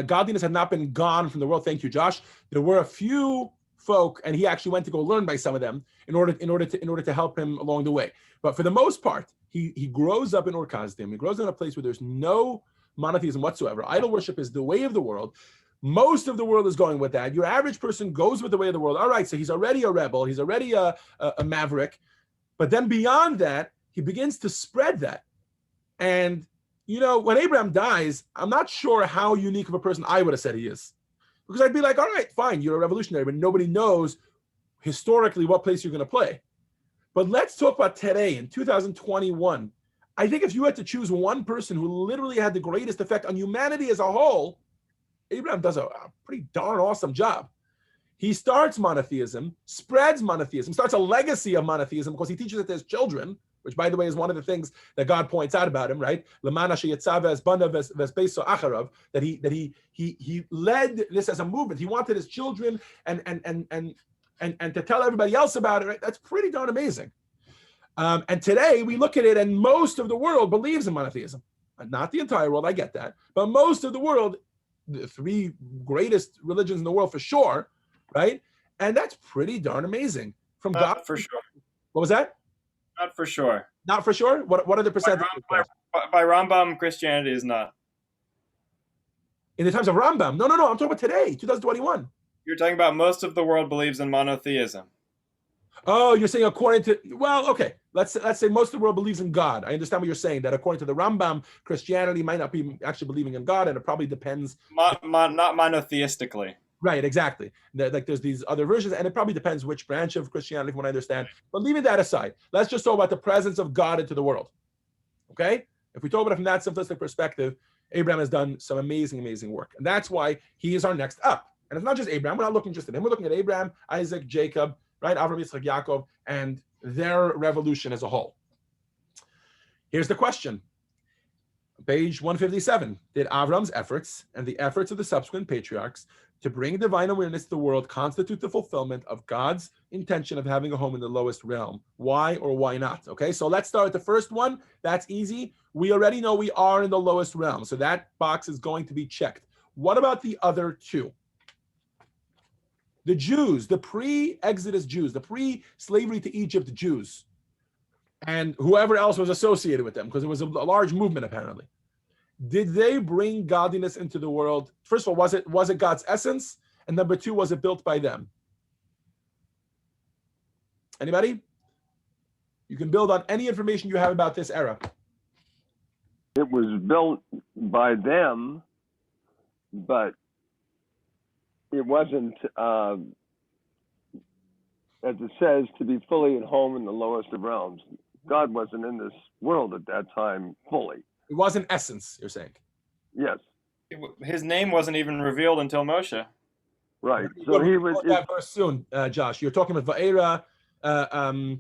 Speaker 1: Godliness had not been gone from the world. Thank you, Josh. There were a few folk, and he actually went to go learn by some of them in order to help him along the way. But for the most part, he grows up in Ur-Kasdim. He grows up in a place where there's no monotheism whatsoever. Idol worship is the way of the world. Most of the world is going with that. Your average person goes with the way of the world. All right, so he's already a rebel. He's already a maverick. But then beyond that, he begins to spread that. And, you know, when Abraham dies, I'm not sure how unique of a person I would have said he is. Because I'd be like, all right, fine, you're a revolutionary, but nobody knows historically what place you're going to play. But let's talk about today, in 2021. I think if you had to choose one person who literally had the greatest effect on humanity as a whole, Abraham does a pretty darn awesome job. He starts monotheism, spreads monotheism, starts a legacy of monotheism because he teaches it to his children, which, by the way, is one of the things that God points out about him, right? That he led this as a movement. He wanted his children and to tell everybody else about it. Right? That's pretty darn amazing. And today we look at it, and most of the world believes in monotheism. Not the entire world, I get that, but most of the world, the 3 greatest religions in the world for sure, right? And that's pretty darn amazing. From God,
Speaker 9: for sure.
Speaker 1: What was that?
Speaker 9: Not for sure.
Speaker 1: Not for sure? What are the percentages?
Speaker 9: By Rambam, Christianity is not.
Speaker 1: In the times of Rambam? No. I'm talking about today, 2021.
Speaker 9: You're talking about most of the world believes in monotheism.
Speaker 1: Oh, you're saying according to, well, okay. Let's say most of the world believes in God. I understand what you're saying, that according to the Rambam, Christianity might not be actually believing in God, and it probably depends.
Speaker 9: Not monotheistically.
Speaker 1: Right, exactly. Like there's these other versions, and it probably depends which branch of Christianity, from what I understand. But leaving that aside, let's just talk about the presence of God into the world. Okay? If we talk about it from that simplistic perspective, Abraham has done some amazing, amazing work. And that's why he is our next up. And it's not just Abraham. We're not looking just at him. We're looking at Abraham, Isaac, Jacob, right? Avraham, Yitzchak, Yaakov, and their revolution as a whole. Here's the question. Page 157. Did Avram's efforts and the efforts of the subsequent patriarchs to bring divine awareness to the world constitute the fulfillment of God's intention of having a home in the lowest realm? Why or why not? Okay, so let's start with the first one. That's easy. We already know we are in the lowest realm, so that box is going to be checked. What about the other two? The Jews, the pre-Exodus Jews, the pre-slavery to Egypt Jews, and whoever else was associated with them, because it was a large movement apparently. Did they bring godliness into the world? First of all, was it God's essence? And number two, was it built by them? Anybody? You can build on any information you have about this era.
Speaker 5: It was built by them, but it wasn't, as it says, to be fully at home in the lowest of realms. God wasn't in this world at that time fully.
Speaker 1: It wasn't essence, you're saying?
Speaker 5: Yes.
Speaker 9: His name wasn't even revealed until Moshe.
Speaker 5: Right. So he was.
Speaker 1: That verse soon, Josh. You're talking about Va'era, Va'era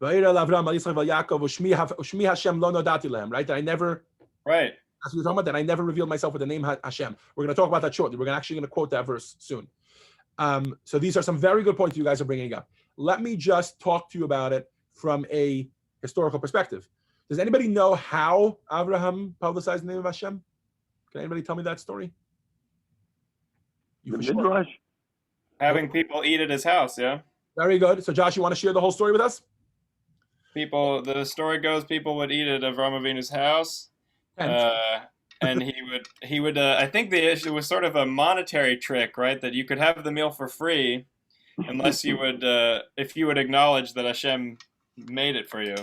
Speaker 1: Lavram al Yisrael Yaakov Ushmi Hashem lo nodati lehem. Right? That I never.
Speaker 9: Right.
Speaker 1: That's what you're talking about. That I never revealed myself with the name Hashem. We're going to talk about that shortly. We're actually going to quote that verse soon. So these are some very good points you guys are bringing up. Let me just talk to you about it from a historical perspective. Does anybody know how Abraham publicized the name of Hashem? Can anybody tell me that story?
Speaker 5: The Midrash?
Speaker 9: Having people eat at his house, yeah?
Speaker 1: Very good. So Josh, you want to share the whole story with us?
Speaker 9: The story goes, people would eat at Avraham Avinu's house. And he would I think the issue was sort of a monetary trick, right? That you could have the meal for free unless you would, if you would acknowledge that Hashem made it for you.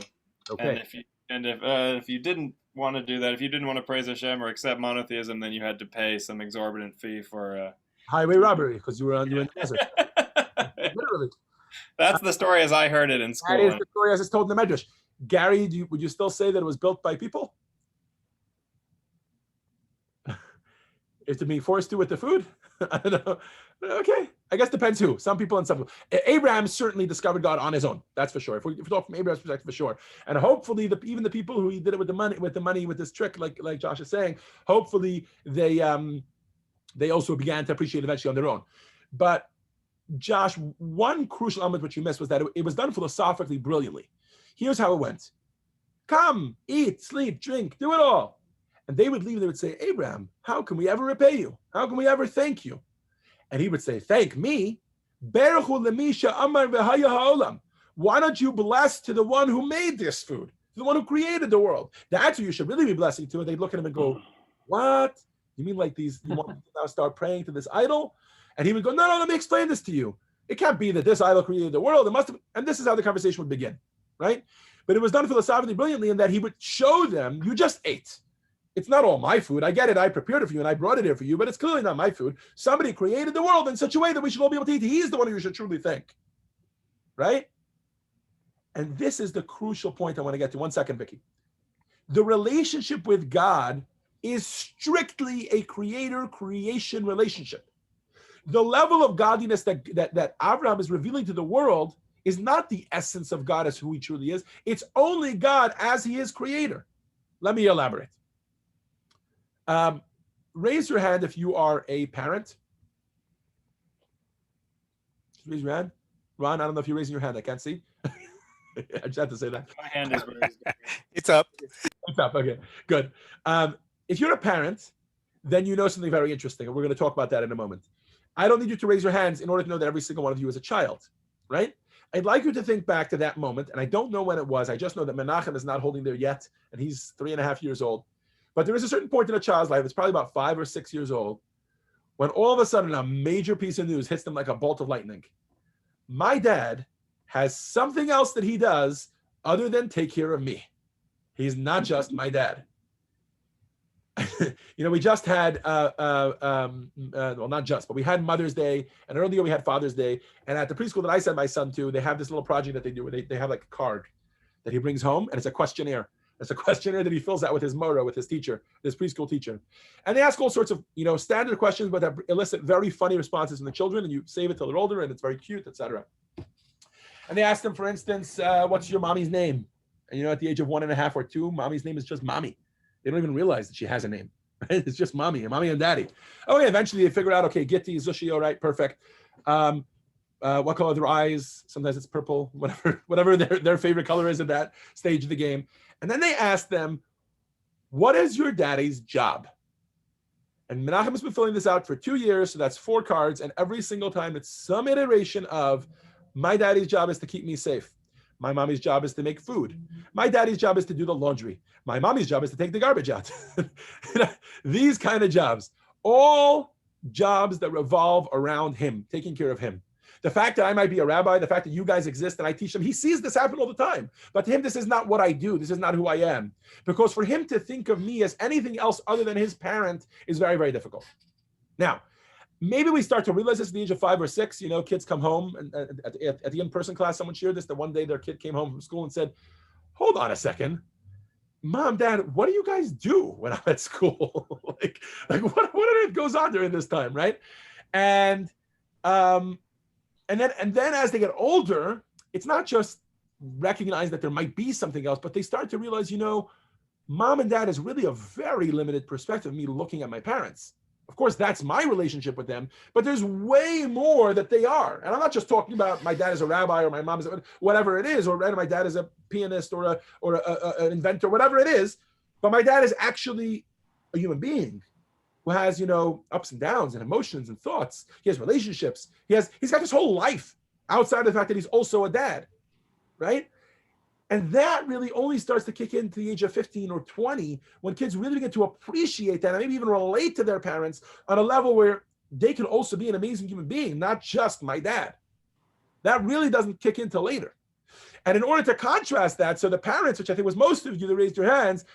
Speaker 1: Okay.
Speaker 9: And if you didn't want to do that, if you didn't want to praise Hashem or accept monotheism, then you had to pay some exorbitant fee for
Speaker 1: highway robbery because you were in the desert. Literally.
Speaker 9: That's the story as I heard it in school.
Speaker 1: That is the story as it's told in the Medrash. Gary, would you still say that it was built by people? Is it being forced to with the food? I don't know. Okay. I guess depends who. Some people and some people. Abraham certainly discovered God on his own. That's for sure. If we talk from Abraham's perspective, for sure. And hopefully, even the people who he did it with the money, with this trick, like Josh is saying, hopefully they also began to appreciate eventually on their own. But Josh, one crucial element which you missed was that it was done philosophically brilliantly. Here's how it went: come, eat, sleep, drink, do it all. And they would leave and they would say, Abraham, how can we ever repay you? How can we ever thank you? And he would say, thank me. Why don't you bless to the one who made this food, to the one who created the world? That's who you should really be blessing to. And they'd look at him and go, what? You mean like you want to now start praying to this idol? And he would go, no, let me explain this to you. It can't be that this idol created the world. It must have, and this is how the conversation would begin, right? But it was done philosophically brilliantly in that he would show them, you just ate. It's not all my food. I get it. I prepared it for you and I brought it here for you, but it's clearly not my food. Somebody created the world in such a way that we should all be able to eat. He's the one who you should truly thank, right? And this is the crucial point I want to get to. 1 second, Vicky. The relationship with God is strictly a creator-creation relationship. The level of godliness that Abraham is revealing to the world is not the essence of God as who he truly is. It's only God as he is creator. Let me elaborate. Raise your hand if you are a parent. Raise your hand. Ron, I don't know if you're raising your hand. I can't see. I just have to say that.
Speaker 9: My hand is raised.
Speaker 7: It's up.
Speaker 1: It's up. Okay, good. If you're a parent, then you know something very interesting, and we're going to talk about that in a moment. I don't need you to raise your hands in order to know that every single one of you is a child, right? I'd like you to think back to that moment, and I don't know when it was. I just know that Menachem is not holding there yet, and he's 3.5 years old. But there is a certain point in a child's life, it's probably about 5 or 6 years old, when all of a sudden a major piece of news hits them like a bolt of lightning. My dad has something else that he does other than take care of me. He's not just my dad. We just had, well, not just, but we had Mother's Day, and earlier we had Father's Day. And at the preschool that I sent my son to, they have this little project that they do where they have like a card that he brings home, and it's a questionnaire. It's a questionnaire that he fills out with his mora, with his teacher, his preschool teacher. And they ask all sorts of, standard questions, but that elicit very funny responses from the children, and you save it till they're older, and it's very cute, etc. And they ask them, for instance, what's your mommy's name? And at the age of 1.5 or 2, mommy's name is just mommy. They don't even realize that she has a name. Right? It's just mommy and daddy. Okay, eventually they figure out, okay, Gitti, Zushi, all right, perfect. What color are their eyes? Sometimes it's purple, whatever their favorite color is at that stage of the game. And then they ask them, what is your daddy's job? And Menachem has been filling this out for 2 years, so that's 4 cards, and every single time it's some iteration of, my daddy's job is to keep me safe. My mommy's job is to make food. My daddy's job is to do the laundry. My mommy's job is to take the garbage out. These kind of jobs, all jobs that revolve around him, taking care of him. The fact that I might be a rabbi, the fact that you guys exist and I teach them, he sees this happen all the time. But to him, this is not what I do. This is not who I am. Because for him to think of me as anything else other than his parent is very, very difficult. Now, maybe we start to realize this at the age of 5 or 6. You know, kids come home, and at the in-person class, someone shared this, that one day their kid came home from school and said, hold on a second. Mom, Dad, what do you guys do when I'm at school? like what on earth goes on during this time, right? And then as they get older, it's not just recognize that there might be something else, but they start to realize, you know, mom and dad is really a very limited perspective of me looking at my parents. Of course, that's my relationship with them, but there's way more that they are. And I'm not just talking about my dad is a rabbi or my mom is whatever it is, or my dad is a pianist or an inventor, whatever it is. But my dad is actually a human being who has, you know, ups and downs and emotions and thoughts. He has relationships. He's got this whole life outside of the fact that he's also a dad, right? And that really only starts to kick in to the age of 15 or 20 when kids really begin to appreciate that and maybe even relate to their parents on a level where they can also be an amazing human being, not just my dad. That really doesn't kick in till later. And in order to contrast that, so the parents, which I think was most of you that raised your hands,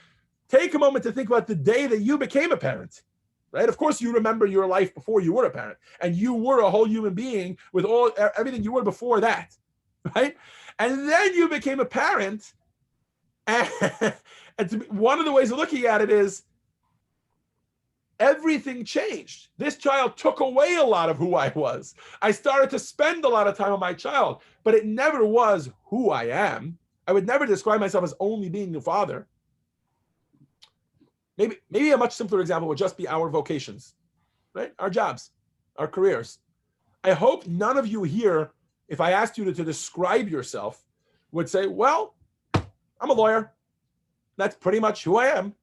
Speaker 1: take a moment to think about the day that you became a parent. Right? Of course, you remember your life before you were a parent, and you were a whole human being with everything you were before that, right? And then you became a parent, and one of the ways of looking at it is everything changed. This child took away a lot of who I was. I started to spend a lot of time on my child, but it never was who I am. I would never describe myself as only being a father. Maybe a much simpler example would just be our vocations, right? Our jobs, our careers. I hope none of you here, if I asked you to describe yourself, would say, well, I'm a lawyer. That's pretty much who I am,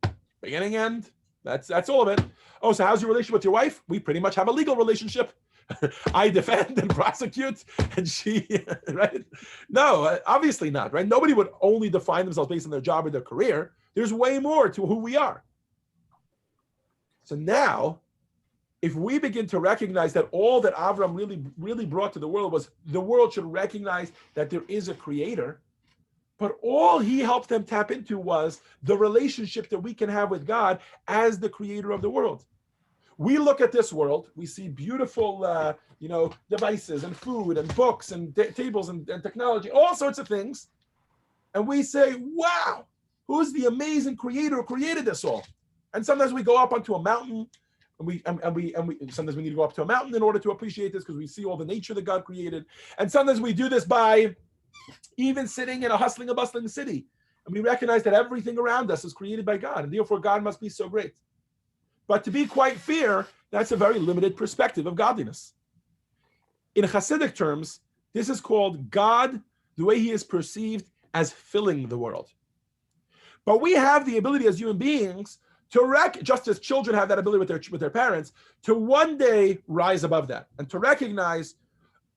Speaker 1: beginning, end. That's all of it. Oh, so how's your relationship with your wife? We pretty much have a legal relationship. I defend and prosecute, and she, right? No, obviously not, right? Nobody would only define themselves based on their job or their career. There's way more to who we are. So now, if we begin to recognize that all that Avram really brought to the world was the world should recognize that there is a creator, but all he helped them tap into was the relationship that we can have with God as the creator of the world. We look at this world, we see beautiful, devices and food and books and tables and technology, all sorts of things, and we say, wow, who's the amazing creator who created this all? And sometimes we go up onto a mountain, and we sometimes we need to go up to a mountain in order to appreciate this because we see all the nature that God created. And sometimes we do this by even sitting in a hustling and bustling city, and we recognize that everything around us is created by God, and therefore God must be so great. But to be quite fair, that's a very limited perspective of godliness. In Hasidic terms, this is called God, the way he is perceived as filling the world. But we have the ability as human beings to just as children have that ability with their parents, to one day rise above that and to recognize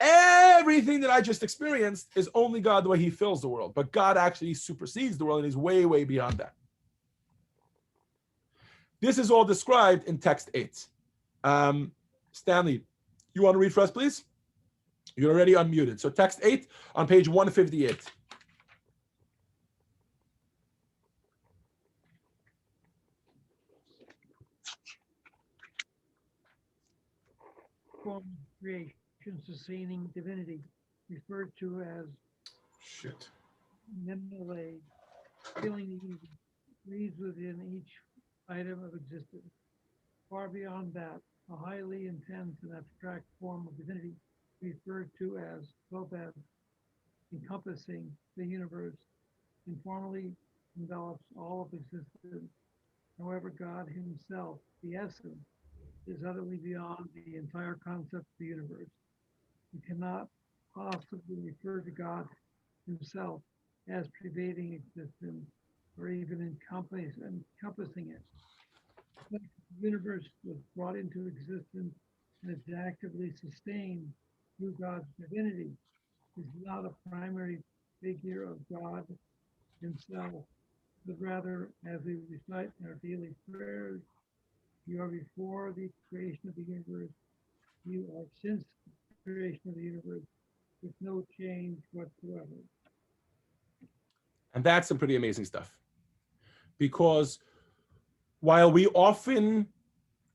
Speaker 1: everything that I just experienced is only God the way he fills the world. But God actually supersedes the world and is way, way beyond that. This is all described in text 8. Stanley, you want to read for us, please? You're already unmuted. So text 8 on page 158.
Speaker 10: Form of creation, sustaining divinity, referred to as Memele, filling the universe, reads within each item of existence. Far beyond that, a highly intense and abstract form of divinity, referred to as Topaz, encompassing the universe, informally envelops all of existence However, God himself, the essence, is utterly beyond the entire concept of the universe. We cannot possibly refer to God himself as pervading existence or even encompassing it. But the universe was brought into existence and is actively sustained through God's divinity. Is not a primary figure of God himself, but rather, as we recite in our daily prayers, you are before the creation of the universe, you are since the creation of the universe, with no change whatsoever.
Speaker 1: And that's some pretty amazing stuff. Because while we often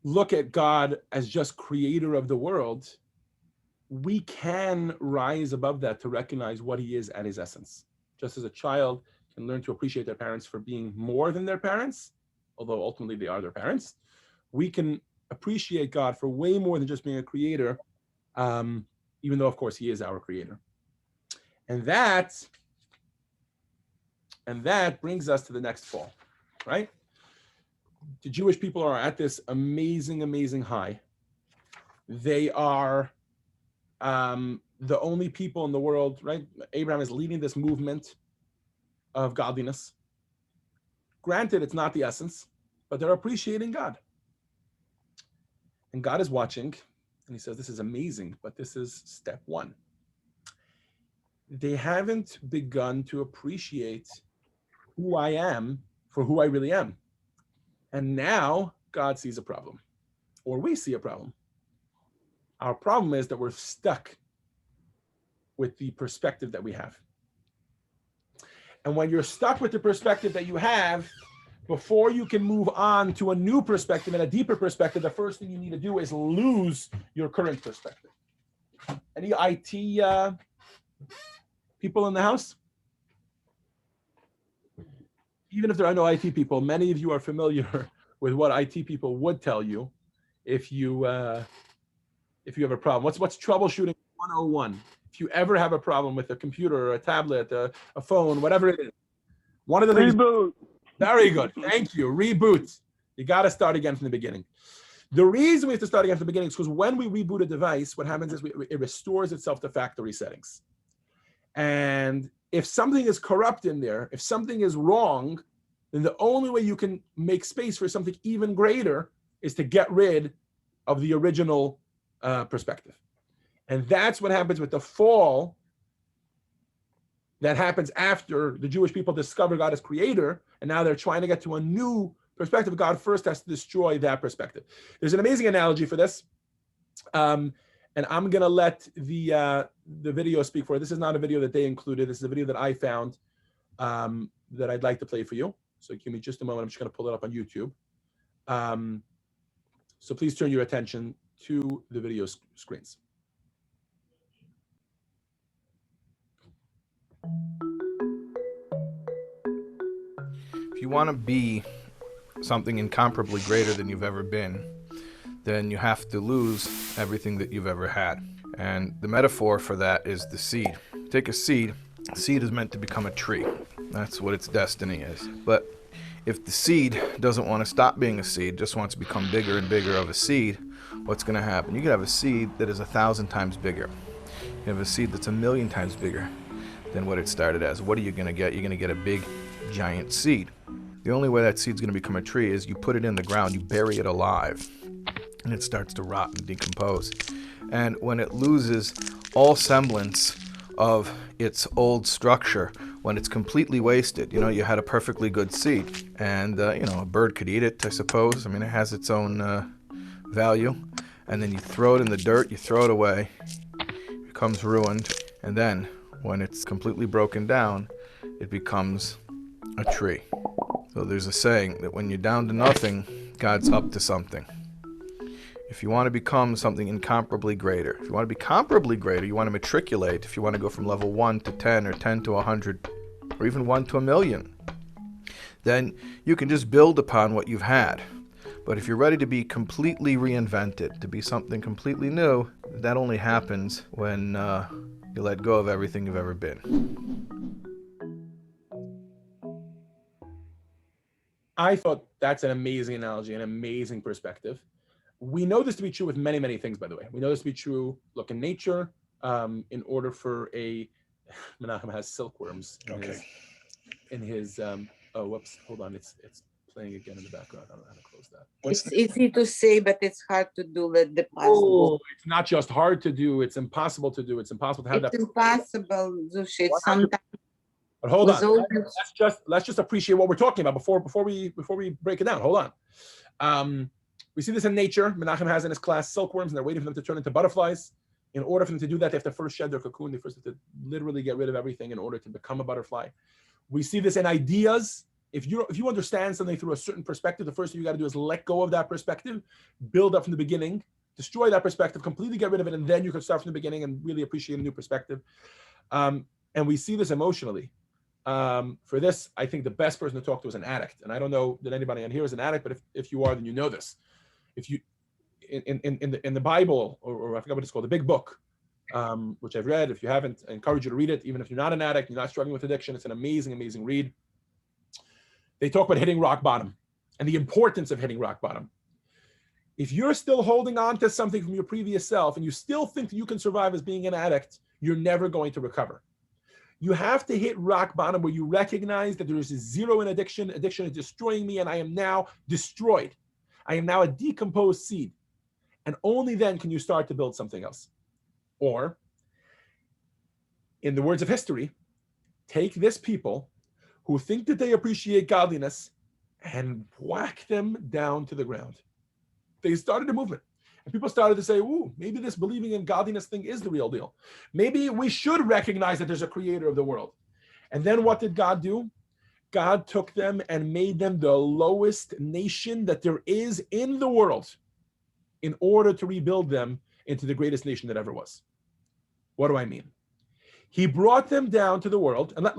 Speaker 1: look at God as just creator of the world, we can rise above that to recognize what he is at his essence. Just as a child can learn to appreciate their parents for being more than their parents, although ultimately they are their parents, we can appreciate God for way more than just being a creator, even though, of course, he is our creator. And that brings us to the next fall, right? The Jewish people are at this amazing, amazing high. They are the only people in the world, right? Abraham is leading this movement of godliness. Granted, it's not the essence, but they're appreciating God. And God is watching, and he says, this is amazing, but this is step one. They haven't begun to appreciate who I am for who I really am. And now God sees a problem, or we see a problem. Our problem is that we're stuck with the perspective that we have. And when you're stuck with the perspective that you have, before you can move on to a new perspective and a deeper perspective, the first thing you need to do is lose your current perspective. Any IT people in the house? Even if there are no IT people, many of you are familiar with what IT people would tell you if you have a problem. What's troubleshooting 101? If you ever have a problem with a computer or a tablet, a phone, whatever it is, one of the things.
Speaker 5: Reboot.
Speaker 1: Very good. Thank you. Reboot. You got to start again from the beginning. The reason we have to start again from the beginning is because when we reboot a device, what happens is it restores itself to factory settings. And if something is corrupt in there, if something is wrong, then the only way you can make space for something even greater is to get rid of the original perspective. And that's what happens with the fall that happens after the Jewish people discover God as creator, and now they're trying to get to a new perspective. God first has to destroy that perspective. There's an amazing analogy for this, and I'm going to let the video speak for it. This is not a video that they included. This is a video that I found that I'd like to play for you. So give me just a moment. I'm just going to pull it up on YouTube. So please turn your attention to the video screens.
Speaker 11: If you want to be something incomparably greater than you've ever been, then you have to lose everything that you've ever had. And the metaphor for that is the seed. Take a seed is meant to become a tree. That's what its destiny is. But if the seed doesn't want to stop being a seed, just wants to become bigger and bigger of a seed, what's going to happen? You could have a seed that is 1,000 times bigger. You have a seed that's 1,000,000 times bigger than what it started as. What are you going to get? You're going to get a big, giant seed. The only way that seed's going to become a tree is you put it in the ground, you bury it alive, and it starts to rot and decompose. And when it loses all semblance of its old structure, when it's completely wasted, you had a perfectly good seed, and a bird could eat it, I suppose. I mean, it has its own value. And then you throw it in the dirt, you throw it away, it becomes ruined, and then when it's completely broken down, it becomes a tree. So there's a saying that when you're down to nothing, God's up to something. If you want to become something incomparably greater, if you want to be comparably greater, you want to matriculate, if you want to go from level 1 to 10 or 10 to 100 or even 1 to 1,000,000, then you can just build upon what you've had. But if you're ready to be completely reinvented, to be something completely new, that only happens when you let go of everything you've ever been.
Speaker 1: I thought that's an amazing analogy, an amazing perspective. We know this to be true with many, many things, by the way. We know this to be true, look, in nature, in order for a, Menachem has silkworms in his oh, whoops, hold on, it's playing again in the background. I don't know how to close that.
Speaker 12: It's easy to say, but it's hard to do the possible.
Speaker 1: Oh, it's not just hard to do, it's impossible to do. It's impossible to have
Speaker 12: It's
Speaker 1: that.
Speaker 12: impossible, Zushi. Sometimes.
Speaker 1: But hold on,
Speaker 12: Always...
Speaker 1: let's just appreciate what we're talking about before we break it down. Hold on. We see this in nature. Menachem has in his class silkworms, and they're waiting for them to turn into butterflies. In order for them to do that, they have to first shed their cocoon. They first have to literally get rid of everything in order to become a butterfly. We see this in ideas. If you understand something through a certain perspective, the first thing you got to do is let go of that perspective, build up from the beginning, destroy that perspective, completely get rid of it, and then you can start from the beginning and really appreciate a new perspective. And we see this emotionally. For this, I think the best person to talk to is an addict. And I don't know that anybody on here is an addict, but if you are, then you know this. If you in the Bible, or I forgot what it's called, the Big Book, which I've read. If you haven't, I encourage you to read it. Even if you're not an addict, you're not struggling with addiction, it's an amazing, amazing read. They talk about hitting rock bottom and the importance of hitting rock bottom. If you're still holding on to something from your previous self and you still think that you can survive as being an addict, you're never going to recover. You have to hit rock bottom where you recognize that there is a zero in addiction. Addiction is destroying me, and I am now destroyed. I am now a decomposed seed. And only then can you start to build something else. Or, in the words of history, take this people who think that they appreciate godliness and whack them down to the ground. They started a movement. And people started to say, ooh, maybe this believing in godliness thing is the real deal. Maybe we should recognize that there's a creator of the world. And then what did God do? God took them and made them the lowest nation that there is in the world in order to rebuild them into the greatest nation that ever was. What do I mean? He brought them down to the world. And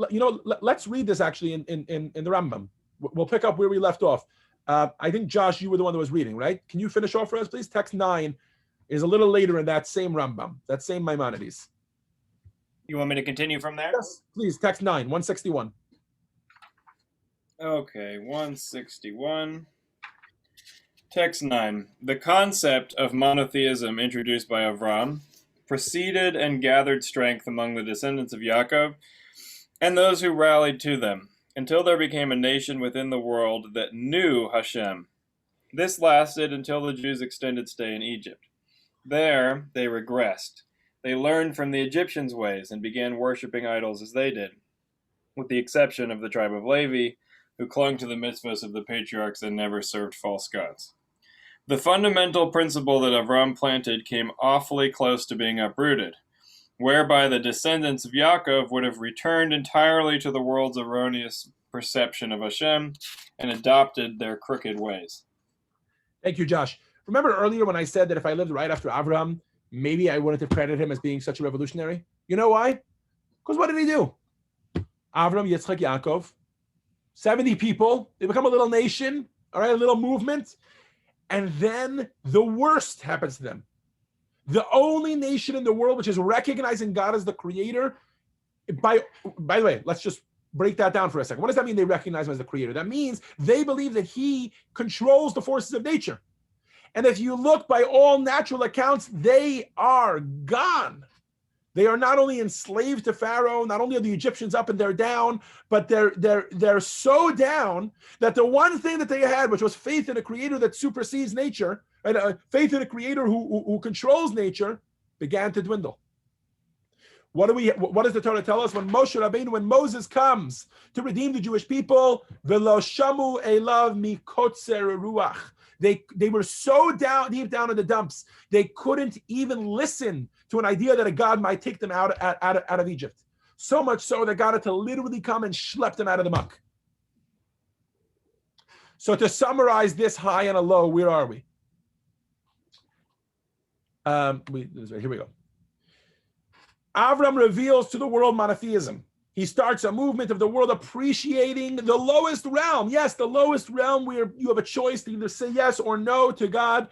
Speaker 1: let's read this actually in the Rambam. We'll pick up where we left off. I think, Josh, you were the one that was reading, right? Can you finish off for us, please? Text 9 is a little later in that same Rambam, that same Maimonides.
Speaker 9: You want me to continue from there?
Speaker 1: Yes, please. Text 9, 161.
Speaker 9: Okay, 161. Text 9. The concept of monotheism introduced by Avram proceeded and gathered strength among the descendants of Yaakov and those who rallied to them, until there became a nation within the world that knew Hashem. This lasted until the Jews' extended stay in Egypt. There, they regressed. They learned from the Egyptians' ways and began worshipping idols as they did, with the exception of the tribe of Levi, who clung to the mitzvahs of the patriarchs and never served false gods. The fundamental principle that Avram planted came awfully close to being uprooted, whereby the descendants of Yaakov would have returned entirely to the world's erroneous perception of Hashem and adopted their crooked ways.
Speaker 1: Thank you, Josh. Remember earlier when I said that if I lived right after Abraham, maybe I wouldn't have credited him as being such a revolutionary? You know why? Because what did he do? Avram, Yitzchak, Yaakov, 70 people, they become a little nation, all right, a little movement, and then the worst happens to them. The only nation in the world which is recognizing God as the creator. By the way, let's just break that down for a second. What does that mean, they recognize him as the creator? That means they believe that he controls the forces of nature. And if you look by all natural accounts, they are gone. They are not only enslaved to Pharaoh, not only are the Egyptians up and they're down, but they're so down that the one thing that they had, which was faith in a creator that supersedes nature, and faith in a creator who controls nature, began to dwindle. What does the Torah tell us? When Moshe Rabbeinu, when Moses comes to redeem the Jewish people, v'lo shamu elav mikotzer ruach. They were so deep down in the dumps, they couldn't even listen to an idea that a God might take them out of Egypt. So much so that God had to literally come and schlep them out of the muck. So to summarize this high and a low, where are we? Here we go. Avram reveals to the world monotheism. He starts a movement of the world appreciating the lowest realm. Yes, the lowest realm where you have a choice to either say yes or no to God,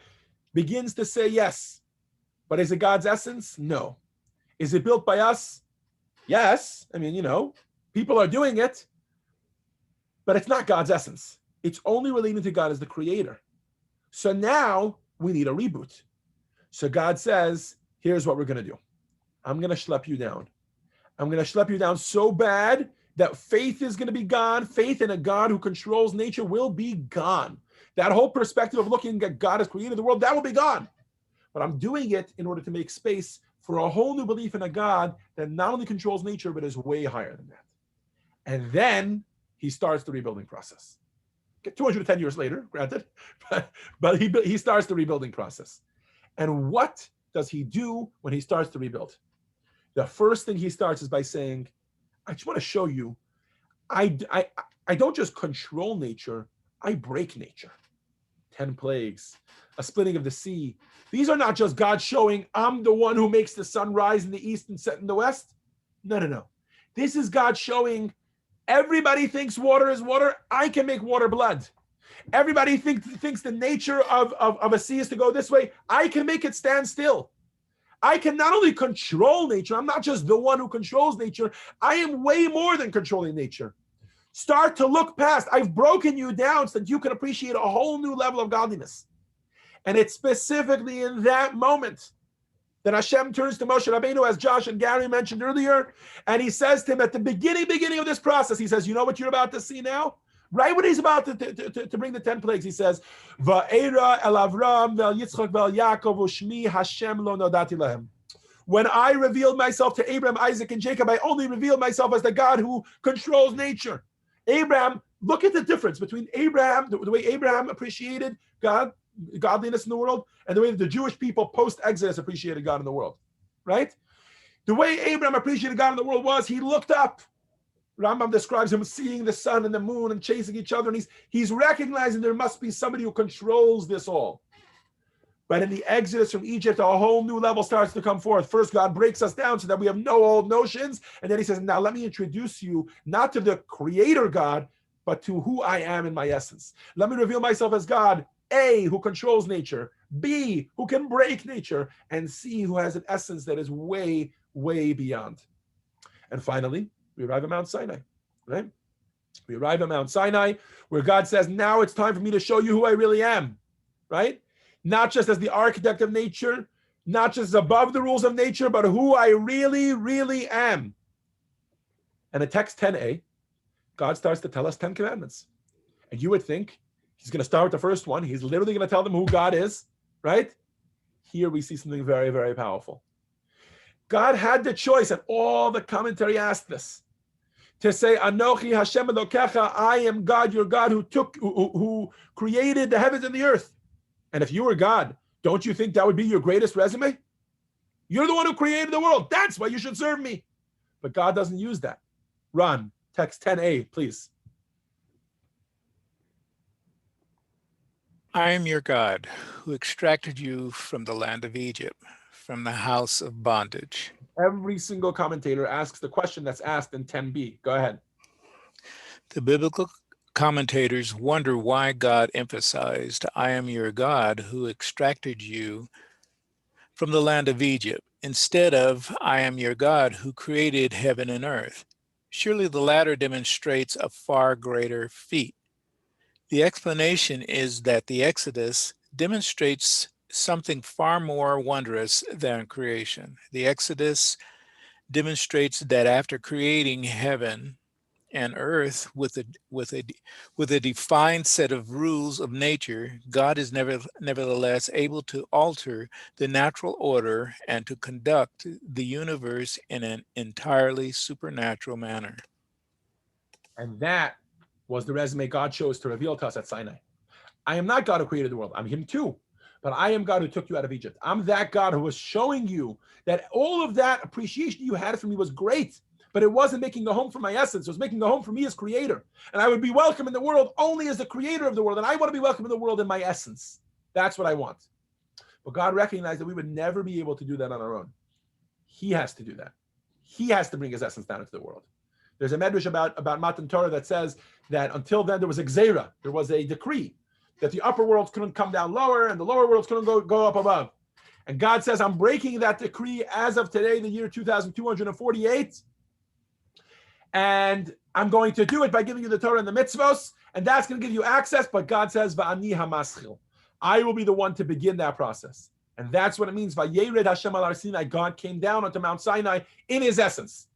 Speaker 1: begins to say yes. But is it God's essence? No. Is it built by us? Yes. I mean, people are doing it, but it's not God's essence. It's only relating to God as the creator. So now we need a reboot. So God says, here's what we're going to do. I'm going to schlep you down. I'm going to schlep you down so bad that faith is going to be gone. Faith in a God who controls nature will be gone. That whole perspective of looking at God as creator of the world, that will be gone. But I'm doing it in order to make space for a whole new belief in a God that not only controls nature, but is way higher than that. And then he starts the rebuilding process. 210 years later, granted, but he starts the rebuilding process. And what does he do when he starts to rebuild? The first thing he starts is by saying, I just want to show you, I don't just control nature, I break nature. 10 plagues, a splitting of the sea. These are not just God showing, I'm the one who makes the sun rise in the east and set in the west. No. This is God showing, everybody thinks water is water. I can make water blood. Everybody thinks the nature of a sea is to go this way. I can make it stand still. I can not only control nature, I'm not just the one who controls nature, I am way more than controlling nature. Start to look past. I've broken you down so that you can appreciate a whole new level of godliness. And it's specifically in that moment that Hashem turns to Moshe Rabbeinu, as Josh and Gary mentioned earlier, and he says to him at the beginning of this process, he says, you know what you're about to see now? Right when he's about to bring the 10 plagues, he says, Va'era el Avram ve'el Yitzchak ve'el Yaakov u'shmi Hashem lo nodati lahem. When I revealed myself to Abraham, Isaac, and Jacob, I only revealed myself as the God who controls nature. Abraham, look at the difference between Abraham, the way Abraham appreciated God, godliness in the world, and the way that the Jewish people post-Exodus appreciated God in the world, right? The way Abraham appreciated God in the world was he looked up. Rambam describes him seeing the sun and the moon and chasing each other, and he's recognizing there must be somebody who controls this all. But in the Exodus from Egypt, a whole new level starts to come forth. First, God breaks us down so that we have no old notions. And then he says, now let me introduce you not to the creator God, but to who I am in my essence. Let me reveal myself as God, A, who controls nature, B, who can break nature, and C, who has an essence that is way, way beyond. And finally, we arrive at Mount Sinai, right? We arrive at Mount Sinai, where God says, now it's time for me to show you who I really am, right? Not just as the architect of nature, not just above the rules of nature, but who I really, really am. And in text 10a, God starts to tell us 10 commandments. And you would think he's going to start with the first one. He's literally going to tell them who God is, right? Here we see something very, very powerful. God had the choice, and all the commentary asked this, to say, Anochi Hashem Elokecha, I am God, your God, who created the heavens and the earth. And if you were God, don't you think that would be your greatest resume? You're the one who created the world. That's why you should serve me. But God doesn't use that. Run, text 10a, please.
Speaker 7: I am your God, who extracted you from the land of Egypt, from the house of bondage.
Speaker 1: Every single commentator asks the question that's asked in 10b. Go ahead.
Speaker 7: The biblical commentators wonder why God emphasized, I am your God who extracted you from the land of Egypt, instead of, I am your God who created heaven and earth. Surely the latter demonstrates a far greater feat. The explanation is that the Exodus demonstrates something far more wondrous than creation. The Exodus demonstrates that after creating heaven and earth with a defined set of rules of nature, God is nevertheless able to alter the natural order and to conduct the universe in an entirely supernatural manner.
Speaker 1: And that was the resume God chose to reveal to us at Sinai. I am not God who created the world. I'm him too. But I am God who took you out of Egypt. I'm that God who was showing you that all of that appreciation you had for me was great, but it wasn't making a home for my essence. It was making a home for me as creator. And I would be welcome in the world only as the creator of the world. And I want to be welcome in the world in my essence. That's what I want. But God recognized that we would never be able to do that on our own. He has to do that. He has to bring his essence down into the world. There's a medrash about Matan Torah that says that until then there was a gzeira, there was a decree that the upper worlds couldn't come down lower and the lower worlds couldn't go up above. And God says, I'm breaking that decree as of today, the year 2248. and I'm going to do it by giving you the Torah and the mitzvos, and that's going to give you access. But God says, "Va'ani hamaschil," I will be the one to begin that process, and that's what it means. Vayered Hashem al Har Sinai, God came down onto Mount Sinai in His essence.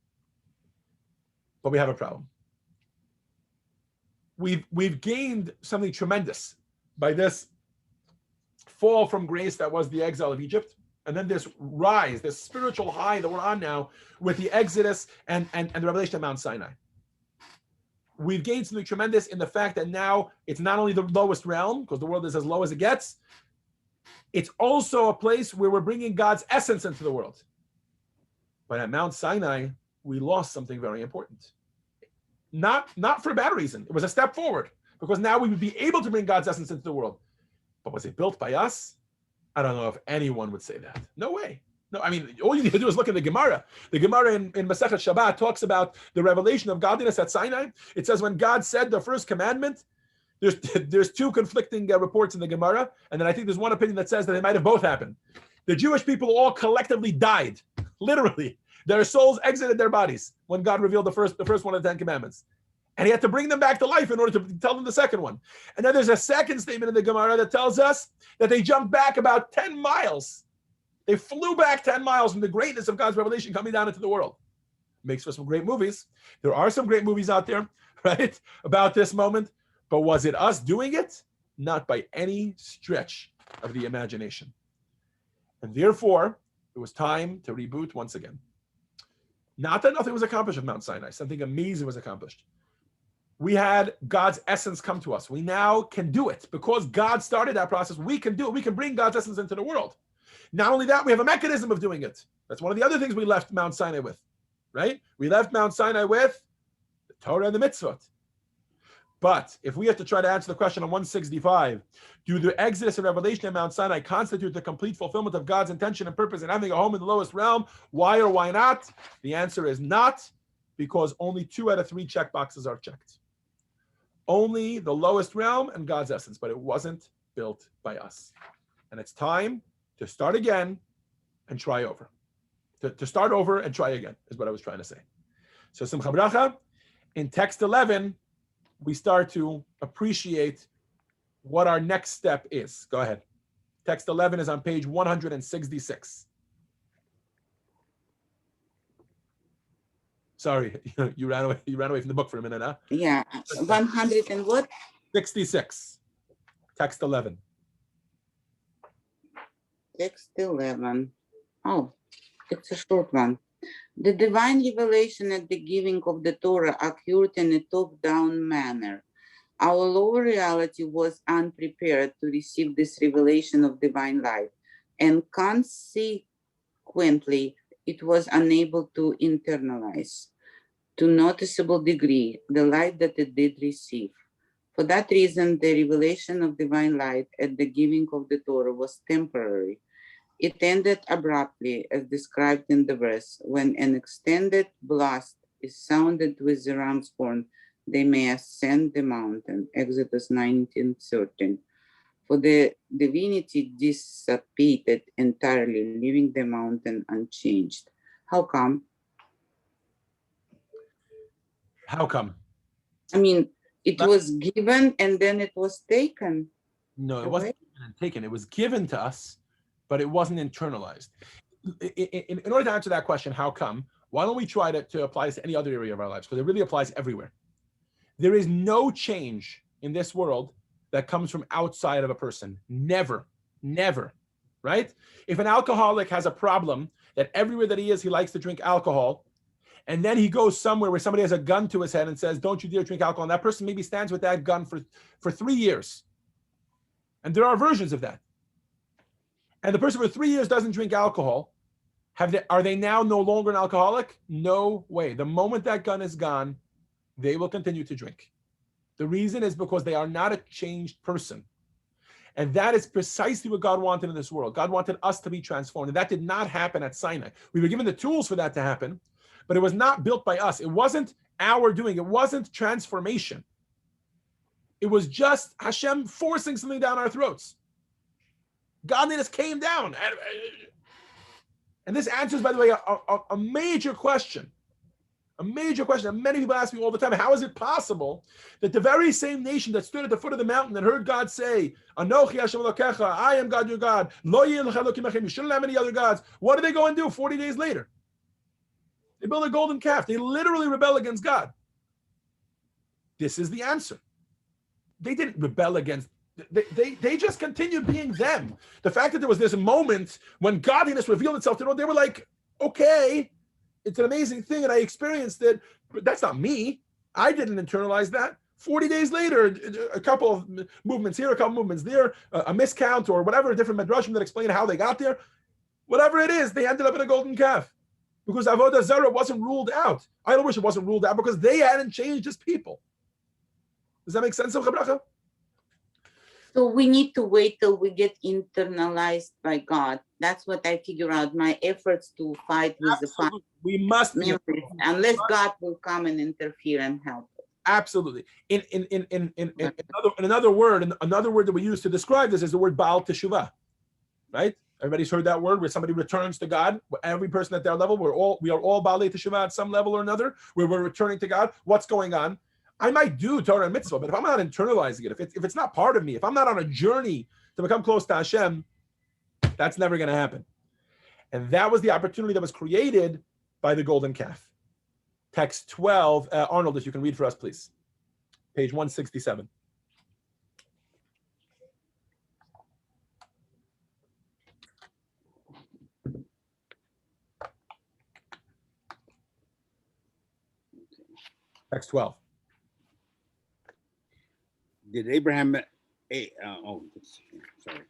Speaker 1: But we have a problem. We've gained something tremendous by this fall from grace that was the exile of Egypt, and then this rise, this spiritual high that we're on now with the Exodus and the revelation of Mount Sinai. We've gained something tremendous in the fact that now it's not only the lowest realm, because the world is as low as it gets, it's also a place where we're bringing God's essence into the world. But at Mount Sinai, we lost something very important. Not for a bad reason. It was a step forward, because now we would be able to bring God's essence into the world. But was it built by us? I don't know if anyone would say that. No way. No, I mean, all you need to do is look at the Gemara. The Gemara in Masechet Shabbat talks about the revelation of godliness at Sinai. It says when God said the first commandment, there's two conflicting reports in the Gemara, and then I think there's one opinion that says that they might have both happened. The Jewish people all collectively died, literally. Their souls exited their bodies when God revealed the first one of the 10 commandments. And He had to bring them back to life in order to tell them the second one. And then there's a second statement in the Gemara that tells us that they jumped back about 10 miles. They flew back 10 miles from the greatness of God's revelation coming down into the world. Makes for some great movies. There are some great movies out there, right, about this moment. But was it us doing it? Not by any stretch of the imagination. And therefore, it was time to reboot once again. Not that nothing was accomplished at Mount Sinai. Something amazing was accomplished. We had God's essence come to us. We now can do it. Because God started that process, we can do it. We can bring God's essence into the world. Not only that, we have a mechanism of doing it. That's one of the other things we left Mount Sinai with, right? We left Mount Sinai with the Torah and the mitzvot. But if we have to try to answer the question on 165, do the Exodus and Revelation at Mount Sinai constitute the complete fulfillment of God's intention and purpose in having a home in the lowest realm? Why or why not? The answer is not, because only 2 out of 3 check boxes are checked. Only the lowest realm and God's essence, but it wasn't built by us. And it's time to start again and try over. To start over and try again is what I was trying to say. So Simcha Bracha, in text 11, we start to appreciate what our next step is. Go ahead. Text 11 is on page 166. Sorry, you ran away from the book for a minute, huh?
Speaker 12: Yeah, 100 and what?
Speaker 1: 66. Text 11.
Speaker 12: Text 11. Oh, it's a short one. The divine revelation at the giving of the Torah occurred in a top-down manner. Our lower reality was unprepared to receive this revelation of divine life, and consequently, it was unable to internalize, to noticeable degree, the light that it did receive. For that reason, the revelation of divine light at the giving of the Torah was temporary. It ended abruptly, as described in the verse, when an extended blast is sounded with the ram's horn, they may ascend the mountain, Exodus 19:13. For the divinity dissipated entirely, leaving the mountain unchanged. How come?
Speaker 1: How come?
Speaker 12: I mean, it was given and then it was taken.
Speaker 1: No, it wasn't taken. It was given to us, but it wasn't internalized. In order to answer that question, how come? Why don't we try to apply this to any other area of our lives? Because it really applies everywhere. There is no change in this world that comes from outside of a person. Never, never, right? If an alcoholic has a problem that everywhere that he is, he likes to drink alcohol, and then he goes somewhere where somebody has a gun to his head and says, don't you dare drink alcohol, and that person maybe stands with that gun for 3 years. And there are versions of that. And the person for 3 years doesn't drink alcohol, are they now no longer an alcoholic? No way. The moment that gun is gone, they will continue to drink. The reason is because they are not a changed person. And that is precisely what God wanted in this world. God wanted us to be transformed. And that did not happen at Sinai. We were given the tools for that to happen, but it was not built by us. It wasn't our doing. It wasn't transformation. It was just Hashem forcing something down our throats. Godliness came down. And this answers, by the way, a major question. A major question that many people ask me all the time. How is it possible that the very same nation that stood at the foot of the mountain and heard God say, Anochi Hashem Elokecha, I am God your God, Lo yeh lecha elokim echem, you shouldn't have any other gods. What do they go and do 40 days later? They build a golden calf. They literally rebel against God. This is the answer. They didn't rebel against, they just continued being them. The fact that there was this moment when godliness revealed itself to them, they were like, okay, it's an amazing thing and I experienced it, but that's not me. I didn't internalize that. 40 days later, a couple of movements here, a couple of movements there, a miscount or whatever, different midrashim that explain how they got there. Whatever it is, they ended up in a golden calf because Avodah Zarah wasn't ruled out. Idol worship wasn't ruled out because they hadn't changed as people. Does that make sense, Simcha Bracha?
Speaker 12: So we need to wait till we get internalized by God. That's what I figure out. My efforts to fight with
Speaker 1: Absolutely.
Speaker 12: the
Speaker 1: We must be,
Speaker 12: unless God will come and interfere and help.
Speaker 1: absolutely. In another word that we use to describe this is the word Baal Teshuvah, right? Everybody's heard that word where somebody returns to God. Every person at their level, we are all Baalei Teshuvah at some level or another, where we're returning to God. What's going on? I might do Torah and mitzvah, but if I'm not internalizing it, if it's not part of me, if I'm not on a journey to become close to Hashem, that's never going to happen. And that was the opportunity that was created by the golden calf. Text 12, Arnold, if you can read for us, please. Page 167. Text 12.
Speaker 2: Did Abraham? Sorry.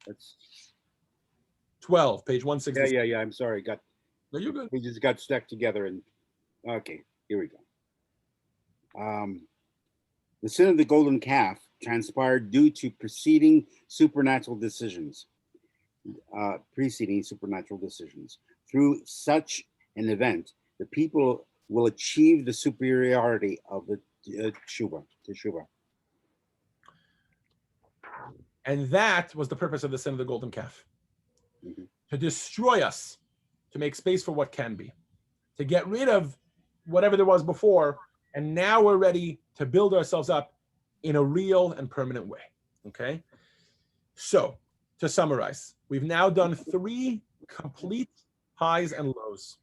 Speaker 2: That's
Speaker 1: 12, page 167.
Speaker 2: yeah. I'm sorry.
Speaker 1: No, you're good.
Speaker 2: We just got stuck together and okay, here we go. The sin of the golden calf transpired due to preceding supernatural decisions. Through such an event, the people will achieve the superiority of the teshuva.
Speaker 1: And that was the purpose of the sin of the golden calf. Mm-hmm. To destroy us, to make space for what can be, to get rid of whatever there was before, and now we're ready to build ourselves up in a real and permanent way, okay? So, to summarize, we've now done 3 complete highs and lows.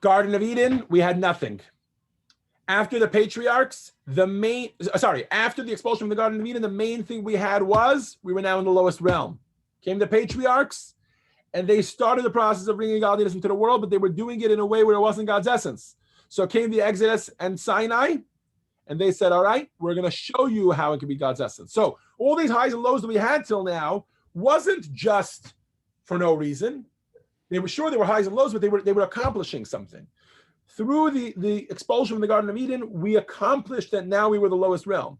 Speaker 1: Garden of Eden, we had nothing. After the patriarchs, after the expulsion from the Garden of Eden, the main thing we had was we were now in the lowest realm. Came the patriarchs, and they started the process of bringing godliness into the world, but they were doing it in a way where it wasn't God's essence. So came the Exodus and Sinai, and they said, all right, we're going to show you how it can be God's essence. So all these highs and lows that we had till now wasn't just for no reason. They were sure they were highs and lows, but they were accomplishing something. Through the expulsion from the Garden of Eden, we accomplished that now we were the lowest realm.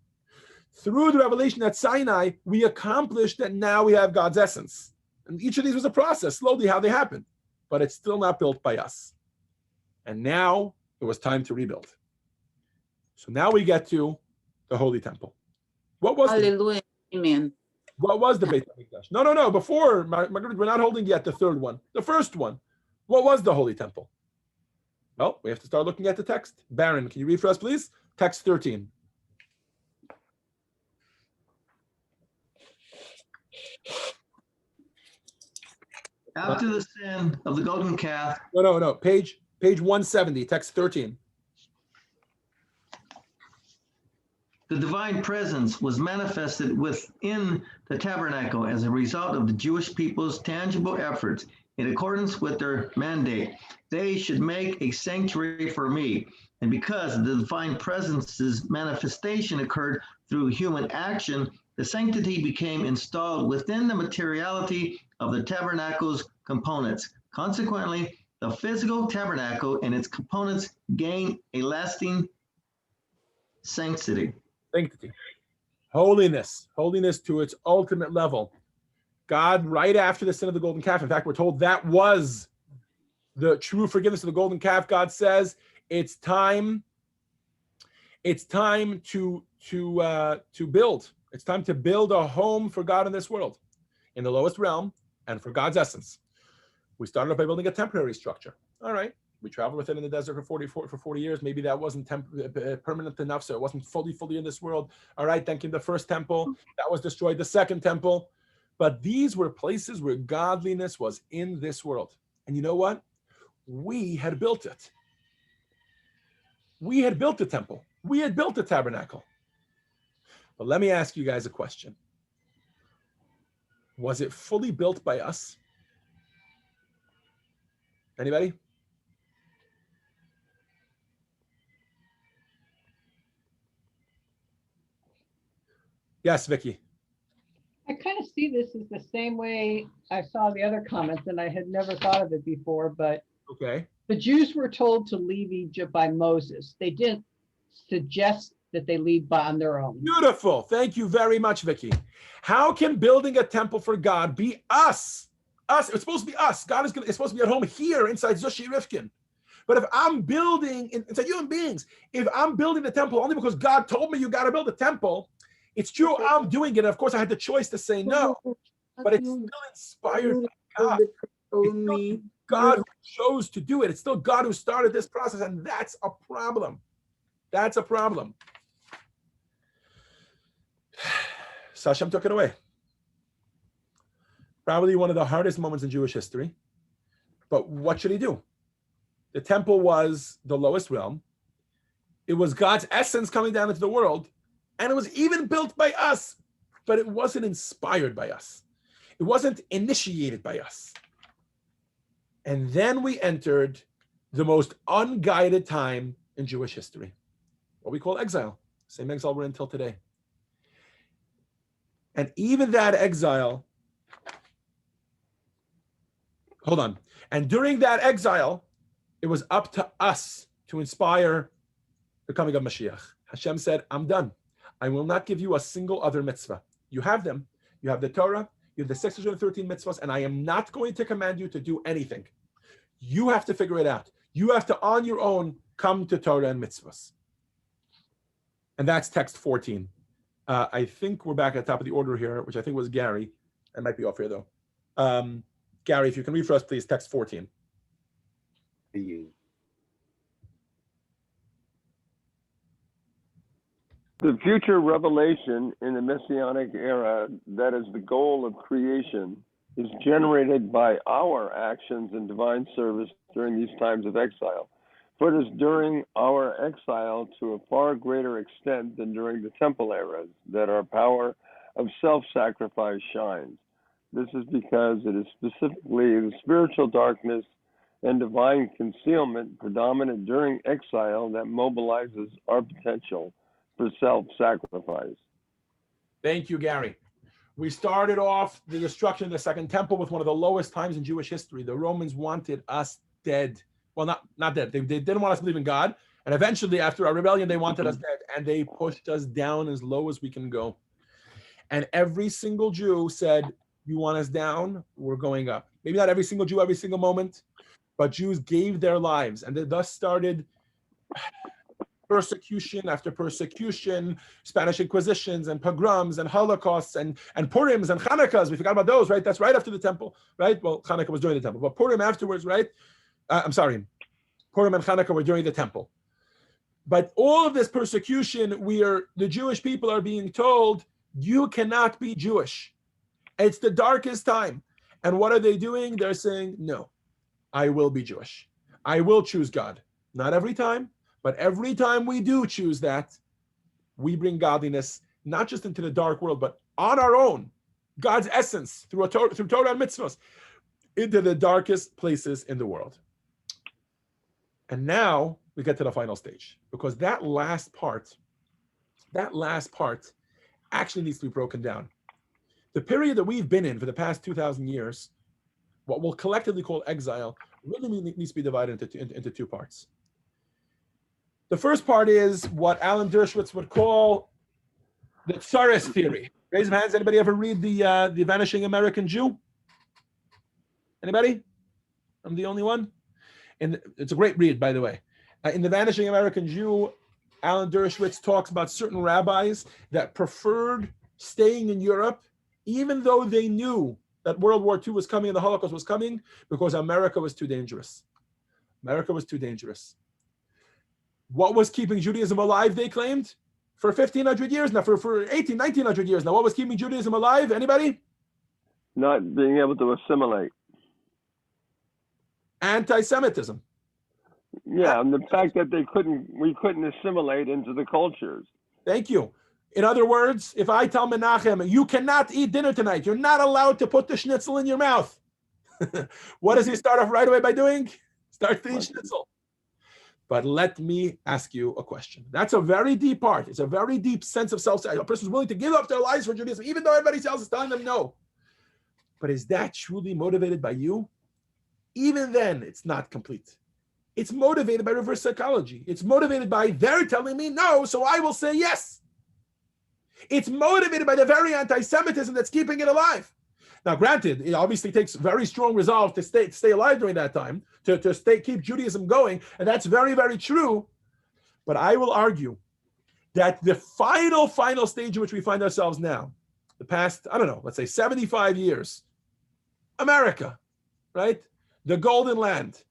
Speaker 1: Through the revelation at Sinai, we accomplished that now we have God's essence. And each of these was a process, slowly how they happened, but it's still not built by us. And now it was time to rebuild. So now we get to the Holy Temple. What was
Speaker 12: Hallelujah, amen.
Speaker 1: What was the Beit HaMikdash? No. Before, Margaret, we're not holding yet the third one. The first one. What was the Holy Temple? Well, we have to start looking at the text. Baron, can you read for us, please? Text 13.
Speaker 4: After the sin of the golden calf.
Speaker 1: No. Page 170, text 13.
Speaker 4: The divine presence was manifested within the tabernacle as a result of the Jewish people's tangible efforts in accordance with their mandate. They should make a sanctuary for me. And because the divine presence's manifestation occurred through human action, the sanctity became installed within the materiality of the tabernacle's components. Consequently, the physical tabernacle and its components gain a lasting sanctity.
Speaker 1: Holiness to its ultimate level. God, right after the sin of the golden calf, in fact, we're told that was the true forgiveness of the golden calf. God says it's time to build. It's time to build a home for God in this world, in the lowest realm, and for God's essence. We started off by building a temporary structure. All right. We traveled with it in the desert for 40 years. Maybe that wasn't permanent enough, so it wasn't fully in this world. All right, then came the first temple. That was destroyed. The second temple. But these were places where godliness was in this world. And you know what? We had built it. We had built the temple. We had built the tabernacle. But let me ask you guys a question. Was it fully built by us? Anybody? Yes, Vicky.
Speaker 8: I kind of see this as the same way I saw the other comments, and I had never thought of it before, but
Speaker 1: Okay.
Speaker 8: the Jews were told to leave Egypt by Moses. They didn't suggest that they leave on their own.
Speaker 1: Beautiful. Thank you very much, Vicky. How can building a temple for God be us? Us. It's supposed to be us. God is supposed to be at home here inside Zushi Rifkin. But if I'm building inside human beings, if I'm building the temple only because God told me you got to build a temple, it's true I'm doing it. And of course, I had the choice to say no, but it's still inspired by God. It's still God who chose to do it. It's still God who started this process, and that's a problem. That's a problem. So Hashem took it away. Probably one of the hardest moments in Jewish history. But what should he do? The temple was the lowest realm. It was God's essence coming down into the world. And it was even built by us, but it wasn't inspired by us. It wasn't initiated by us. And then we entered the most unguided time in Jewish history, what we call exile. Same exile we're in until today. And even that exile, hold on. And during that exile, it was up to us to inspire the coming of Mashiach. Hashem said, I'm done. I will not give you a single other mitzvah. You have them. You have the Torah. You have the 613 mitzvahs, and I am not going to command you to do anything. You have to figure it out. You have to, on your own, come to Torah and mitzvahs. And that's text 14. I think we're back at the top of the order here, which I think was Gary. I might be off here, though. Gary, if you can read for us, please, text 14.
Speaker 5: The future revelation in the Messianic era, that is the goal of creation, is generated by our actions in divine service during these times of exile. For it is during our exile to a far greater extent than during the temple eras that our power of self-sacrifice shines. This is because it is specifically the spiritual darkness and divine concealment predominant during exile that mobilizes our potential for self-sacrifice.
Speaker 1: Thank you, Gary. We started off the destruction of the Second Temple with one of the lowest times in Jewish history. The Romans wanted us dead. Well, not dead. They didn't want us to believe in God. And eventually, after our rebellion, they wanted us dead. And they pushed us down as low as we can go. And every single Jew said, you want us down? We're going up. Maybe not every single Jew, every single moment. But Jews gave their lives. And they thus started persecution after persecution, Spanish Inquisitions and pogroms and Holocausts and Purims and Hanukkahs. We forgot about those, right? That's right after the temple, right? Well, Hanukkah was during the temple, but Purim afterwards, right? Purim and Hanukkah were during the temple. But all of this persecution, the Jewish people are being told, you cannot be Jewish. It's the darkest time. And what are they doing? They're saying, no, I will be Jewish. I will choose God. Not every time. But every time we do choose that, we bring godliness, not just into the dark world, but on our own, God's essence, through Torah and mitzvahs, into the darkest places in the world. And now we get to the final stage, because that last part actually needs to be broken down. The period that we've been in for the past 2,000 years, what we'll collectively call exile, really needs to be divided into two parts. The first part is what Alan Dershowitz would call the Tsarist theory. Raise your hands. Anybody ever read the Vanishing American Jew? Anybody? I'm the only one. And it's a great read, by the way. In the Vanishing American Jew, Alan Dershowitz talks about certain rabbis that preferred staying in Europe, even though they knew that World War II was coming and the Holocaust was coming? Because America was too dangerous. America was too dangerous. What was keeping Judaism alive, they claimed? For 1,500 years now, for 1,900 years now. What was keeping Judaism alive? Anybody?
Speaker 5: Not being able to assimilate.
Speaker 1: Anti-Semitism.
Speaker 5: Yeah, and the fact that we couldn't assimilate into the cultures.
Speaker 1: Thank you. In other words, if I tell Menachem, you cannot eat dinner tonight, you're not allowed to put the schnitzel in your mouth. What does he start off right away by doing? Start to eat schnitzel. But let me ask you a question. That's a very deep part. It's a very deep sense of self. A person is willing to give up their lives for Judaism, even though everybody else is telling them no. But is that truly motivated by you? Even then, it's not complete. It's motivated by reverse psychology. It's motivated by they're telling me no, so I will say yes. It's motivated by the very anti-Semitism that's keeping it alive. Now, granted, it obviously takes very strong resolve to stay alive during that time, to keep Judaism going, and that's very, very true. But I will argue that the final stage in which we find ourselves now, the past, I don't know, let's say 75 years, America, right? The golden land,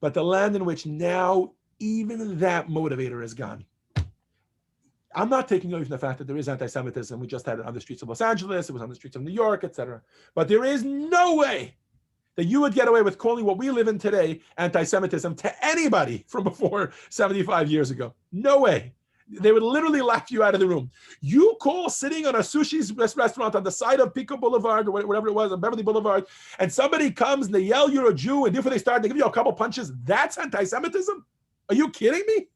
Speaker 1: but the land in which now even that motivator is gone. I'm not taking away from the fact that there is anti-Semitism. We just had it on the streets of Los Angeles. It was on the streets of New York, etc. But there is no way that you would get away with calling what we live in today anti-Semitism to anybody from before 75 years ago. No way. They would literally laugh you out of the room. You call sitting on a sushi restaurant on the side of Pico Boulevard or whatever it was, on Beverly Boulevard, and somebody comes and they yell, you're a Jew, and before they start, they give you a couple punches. That's anti-Semitism? Are you kidding me?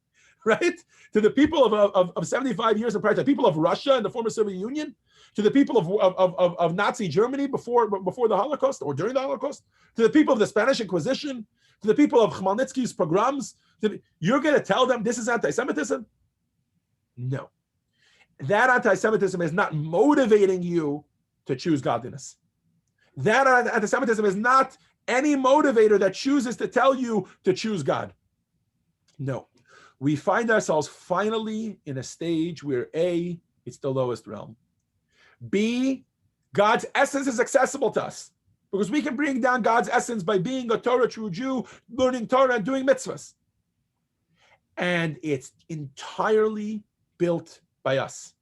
Speaker 1: Right? To the people of 75 years of prior, to the people of Russia and the former Soviet Union, to the people of Nazi Germany before the Holocaust or during the Holocaust, to the people of the Spanish Inquisition, to the people of Khmelnytsky's pogroms, you're going to tell them this is anti-Semitism? No. That anti-Semitism is not motivating you to choose godliness. That anti-Semitism is not any motivator that chooses to tell you to choose God. No. We find ourselves finally in a stage where A, it's the lowest realm. B, God's essence is accessible to us because we can bring down God's essence by being a Torah true Jew, learning Torah and doing mitzvahs. And it's entirely built by us.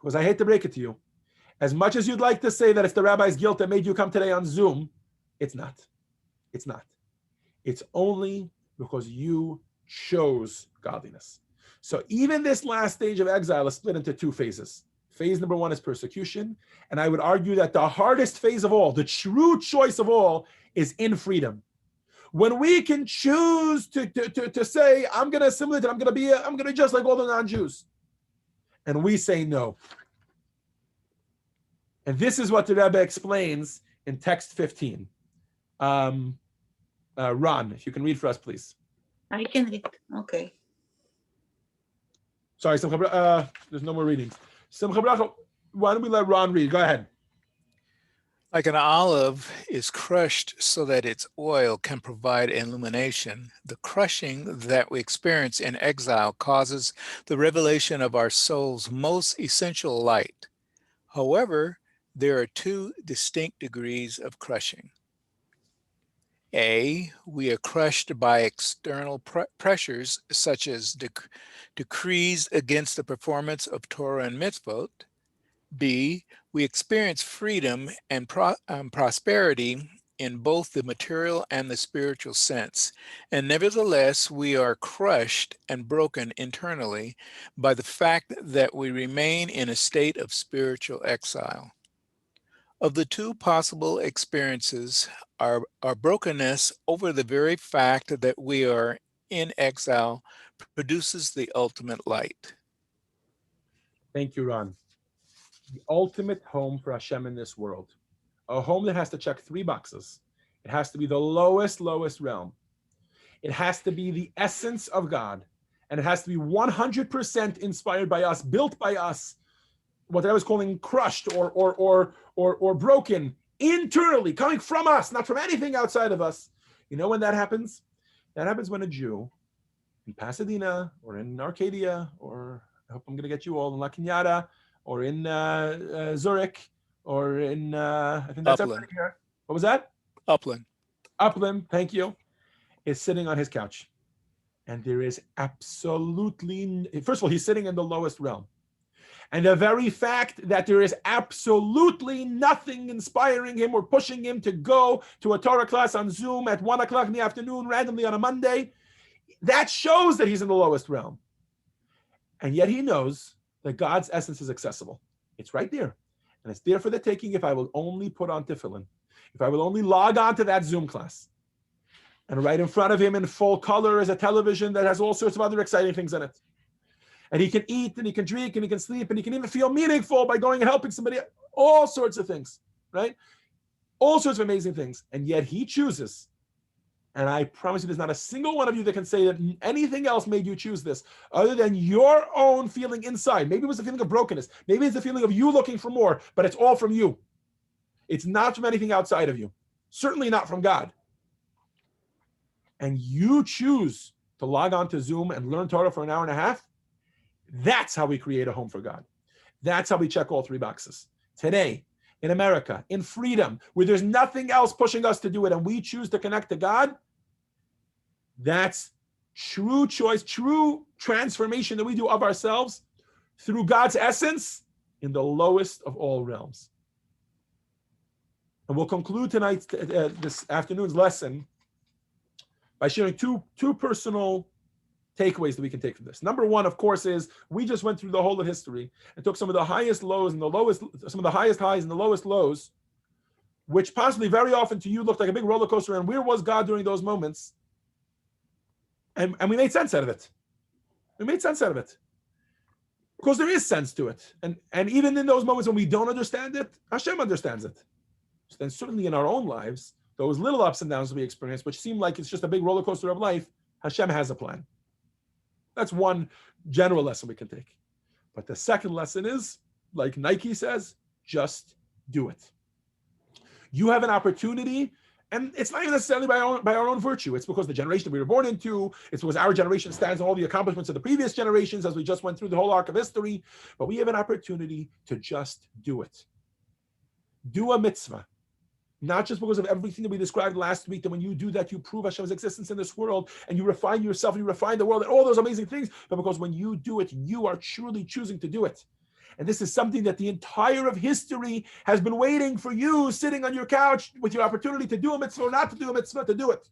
Speaker 1: Because I hate to break it to you, as much as you'd like to say that it's the rabbi's guilt that made you come today on Zoom, it's not. It's not. It's only because you chose godliness. So even this last stage of exile is split into two phases. Phase number one is persecution. And I would argue that the hardest phase of all, the true choice of all, is in freedom. When we can choose to say, I'm going to assimilate, I'm going to be just like all the non-Jews. And we say no. And this is what the Rebbe explains in text 15. Ron, if you can read for us, please.
Speaker 12: I can read. Okay.
Speaker 1: Sorry, there's no more readings. Simcha Bracha, why don't we let Ron read? Go ahead.
Speaker 7: Like an olive is crushed so that its oil can provide illumination, the crushing that we experience in exile causes the revelation of our soul's most essential light. However, there are two distinct degrees of crushing. A, we are crushed by external pressures such as decrees against the performance of Torah and mitzvot. B, we experience freedom and prosperity in both the material and the spiritual sense. And nevertheless, we are crushed and broken internally by the fact that we remain in a state of spiritual exile. Of the two possible experiences, our brokenness over the very fact that we are in exile produces the ultimate light.
Speaker 1: Thank you, Ron. The ultimate home for Hashem in this world. A home that has to check three boxes. It has to be the lowest realm. It has to be the essence of God. And it has to be 100% inspired by us, built by us, what I was calling crushed or broken internally, coming from us, not from anything outside of us. You know when that happens? That happens when a Jew in Pasadena or in Arcadia, or I hope I'm going to get you all in La Cañada, or in Zurich, or in, I think that's
Speaker 7: Upland.
Speaker 1: everybody here. What was that?
Speaker 7: Upland.
Speaker 1: Upland, thank you, is sitting on his couch. And there is absolutely, first of all, he's sitting in the lowest realm. And the very fact that there is absolutely nothing inspiring him or pushing him to go to a Torah class on Zoom at 1 o'clock in the afternoon, randomly on a Monday, that shows that he's in the lowest realm. And yet he knows that God's essence is accessible. It's right there. And it's there for the taking if I will only put on tefillin, if I will only log on to that Zoom class. And right in front of him in full color is a television that has all sorts of other exciting things in it. And he can eat and he can drink and he can sleep and he can even feel meaningful by going and helping somebody, all sorts of things, right? All sorts of amazing things. And yet he chooses. And I promise you, there's not a single one of you that can say that anything else made you choose this other than your own feeling inside. Maybe it was a feeling of brokenness. Maybe it's a feeling of you looking for more, but it's all from you. It's not from anything outside of you. Certainly not from God. And you choose to log on to Zoom and learn Torah for an hour and a half. That's how we create a home for God. That's how we check all three boxes. Today, in America, in freedom, where there's nothing else pushing us to do it, and we choose to connect to God, that's true choice, true transformation that we do of ourselves through God's essence in the lowest of all realms. And we'll conclude tonight's, this afternoon's lesson by sharing two personal takeaways that we can take from this. Number one, of course, is we just went through the whole of history and took some of the highest lows and the lowest, some of the highest highs and the lowest lows, which possibly very often to you looked like a big roller coaster. And where was God during those moments? And we made sense out of it. We made sense out of it. Because there is sense to it. And even in those moments when we don't understand it, Hashem understands it. So then certainly in our own lives, those little ups and downs we experience, which seem like it's just a big roller coaster of life, Hashem has a plan. That's one general lesson we can take. But the second lesson is, like Nike says, just do it. You have an opportunity, and it's not even necessarily by our own virtue. It's because the generation that we were born into, it's because our generation stands on all the accomplishments of the previous generations as we just went through the whole arc of history. But we have an opportunity to just do it. Do a mitzvah. Not just because of everything that we described last week, that when you do that, you prove Hashem's existence in this world, and you refine yourself, and you refine the world, and all those amazing things, but because when you do it, you are truly choosing to do it. And this is something that the entire of history has been waiting for you, sitting on your couch with your opportunity to do a mitzvah or not to do a mitzvah, to do it.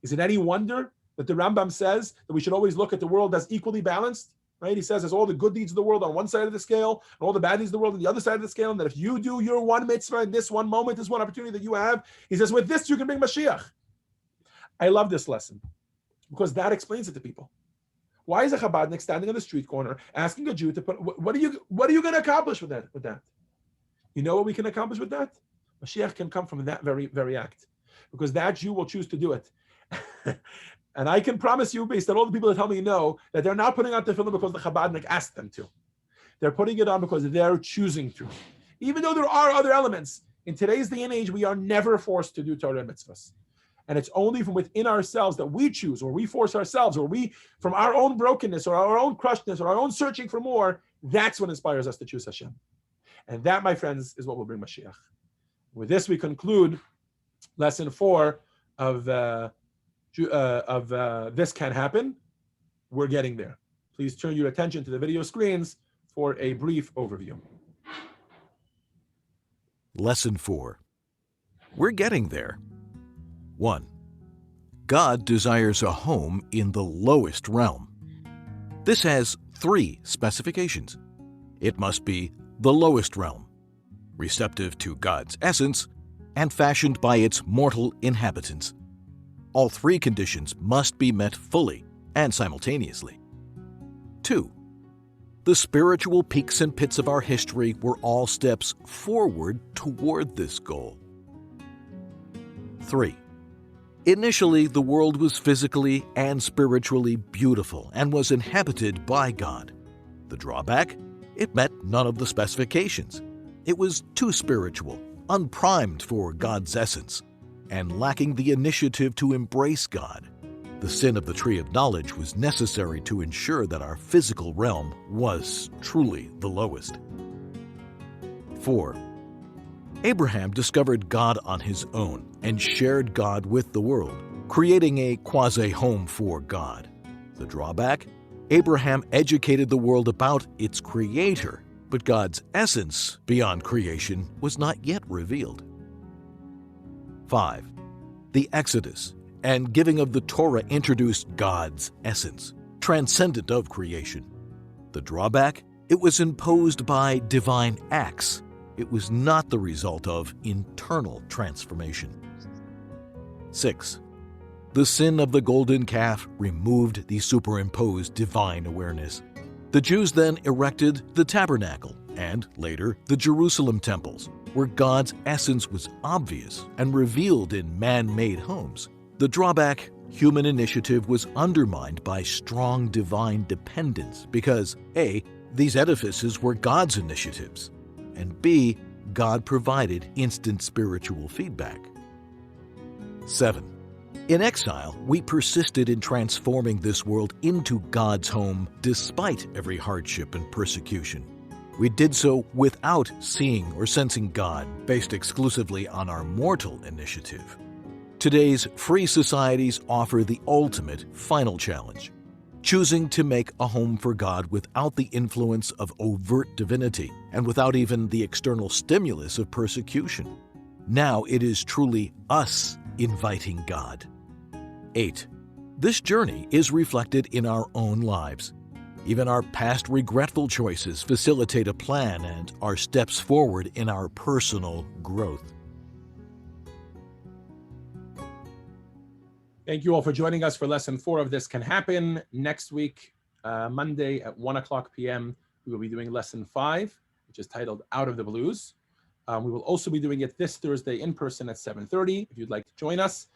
Speaker 1: Is it any wonder that the Rambam says that we should always look at the world as equally balanced? Right? He says there's all the good deeds of the world on one side of the scale and all the bad deeds of the world on the other side of the scale. And that if you do your one mitzvah in this one moment, this one opportunity that you have, he says, with this, you can bring Mashiach. I love this lesson because that explains it to people. Why is a Chabadnik standing on the street corner asking a Jew to put, what are you going to accomplish with that? You know what we can accomplish with that? Mashiach can come from that very, very act, because that Jew will choose to do it. And I can promise you, based on all the people that tell me no, that they're not putting on tefillin because the Chabadnik asked them to. They're putting it on because they're choosing to. Even though there are other elements, in today's day and age, we are never forced to do Torah and mitzvahs. And it's only from within ourselves that we choose, or we force ourselves, or we, from our own brokenness, or our own crushedness, or our own searching for more, that's what inspires us to choose Hashem. And that, my friends, is what will bring Mashiach. With this, we conclude lesson 4 of This Can Happen. We're getting there. Please turn your attention to the video screens for a brief overview.
Speaker 13: Lesson 4. We're getting there. 1. God desires a home in the lowest realm. This has 3 specifications. It must be the lowest realm, receptive to God's essence, and fashioned by its mortal inhabitants. All 3 conditions must be met fully and simultaneously. 2. The spiritual peaks and pits of our history were all steps forward toward this goal. 3. Initially, the world was physically and spiritually beautiful and was inhabited by God. The drawback? It met none of the specifications. It was too spiritual, unprimed for God's essence, and lacking the initiative to embrace God. The sin of the tree of knowledge was necessary to ensure that our physical realm was truly the lowest. 4. Abraham discovered God on his own and shared God with the world, creating a quasi-home for God. The drawback? Abraham educated the world about its creator, but God's essence beyond creation was not yet revealed. 5. The Exodus and giving of the Torah introduced God's essence, transcendent of creation. The drawback? It was imposed by divine acts. It was not the result of internal transformation. 6. The sin of the golden calf removed the superimposed divine awareness. The Jews then erected the tabernacle and, later, the Jerusalem temples, where God's essence was obvious and revealed in man-made homes. The drawback? Human initiative was undermined by strong divine dependence because A, these edifices were God's initiatives, and B, God provided instant spiritual feedback. 7. In exile, we persisted in transforming this world into God's home despite every hardship and persecution. We did so without seeing or sensing God, based exclusively on our mortal initiative. Today's free societies offer the ultimate final challenge, choosing to make a home for God without the influence of overt divinity and without even the external stimulus of persecution. Now it is truly us inviting God. 8. This journey is reflected in our own lives. Even our past regretful choices facilitate a plan and our steps forward in our personal growth.
Speaker 1: Thank you all for joining us for lesson 4 of This Can Happen. Next week, Monday at 1:00 p.m., we will be doing lesson 5, which is titled Out of the Blues. We will also be doing it this Thursday in person at 7:30 if you'd like to join us.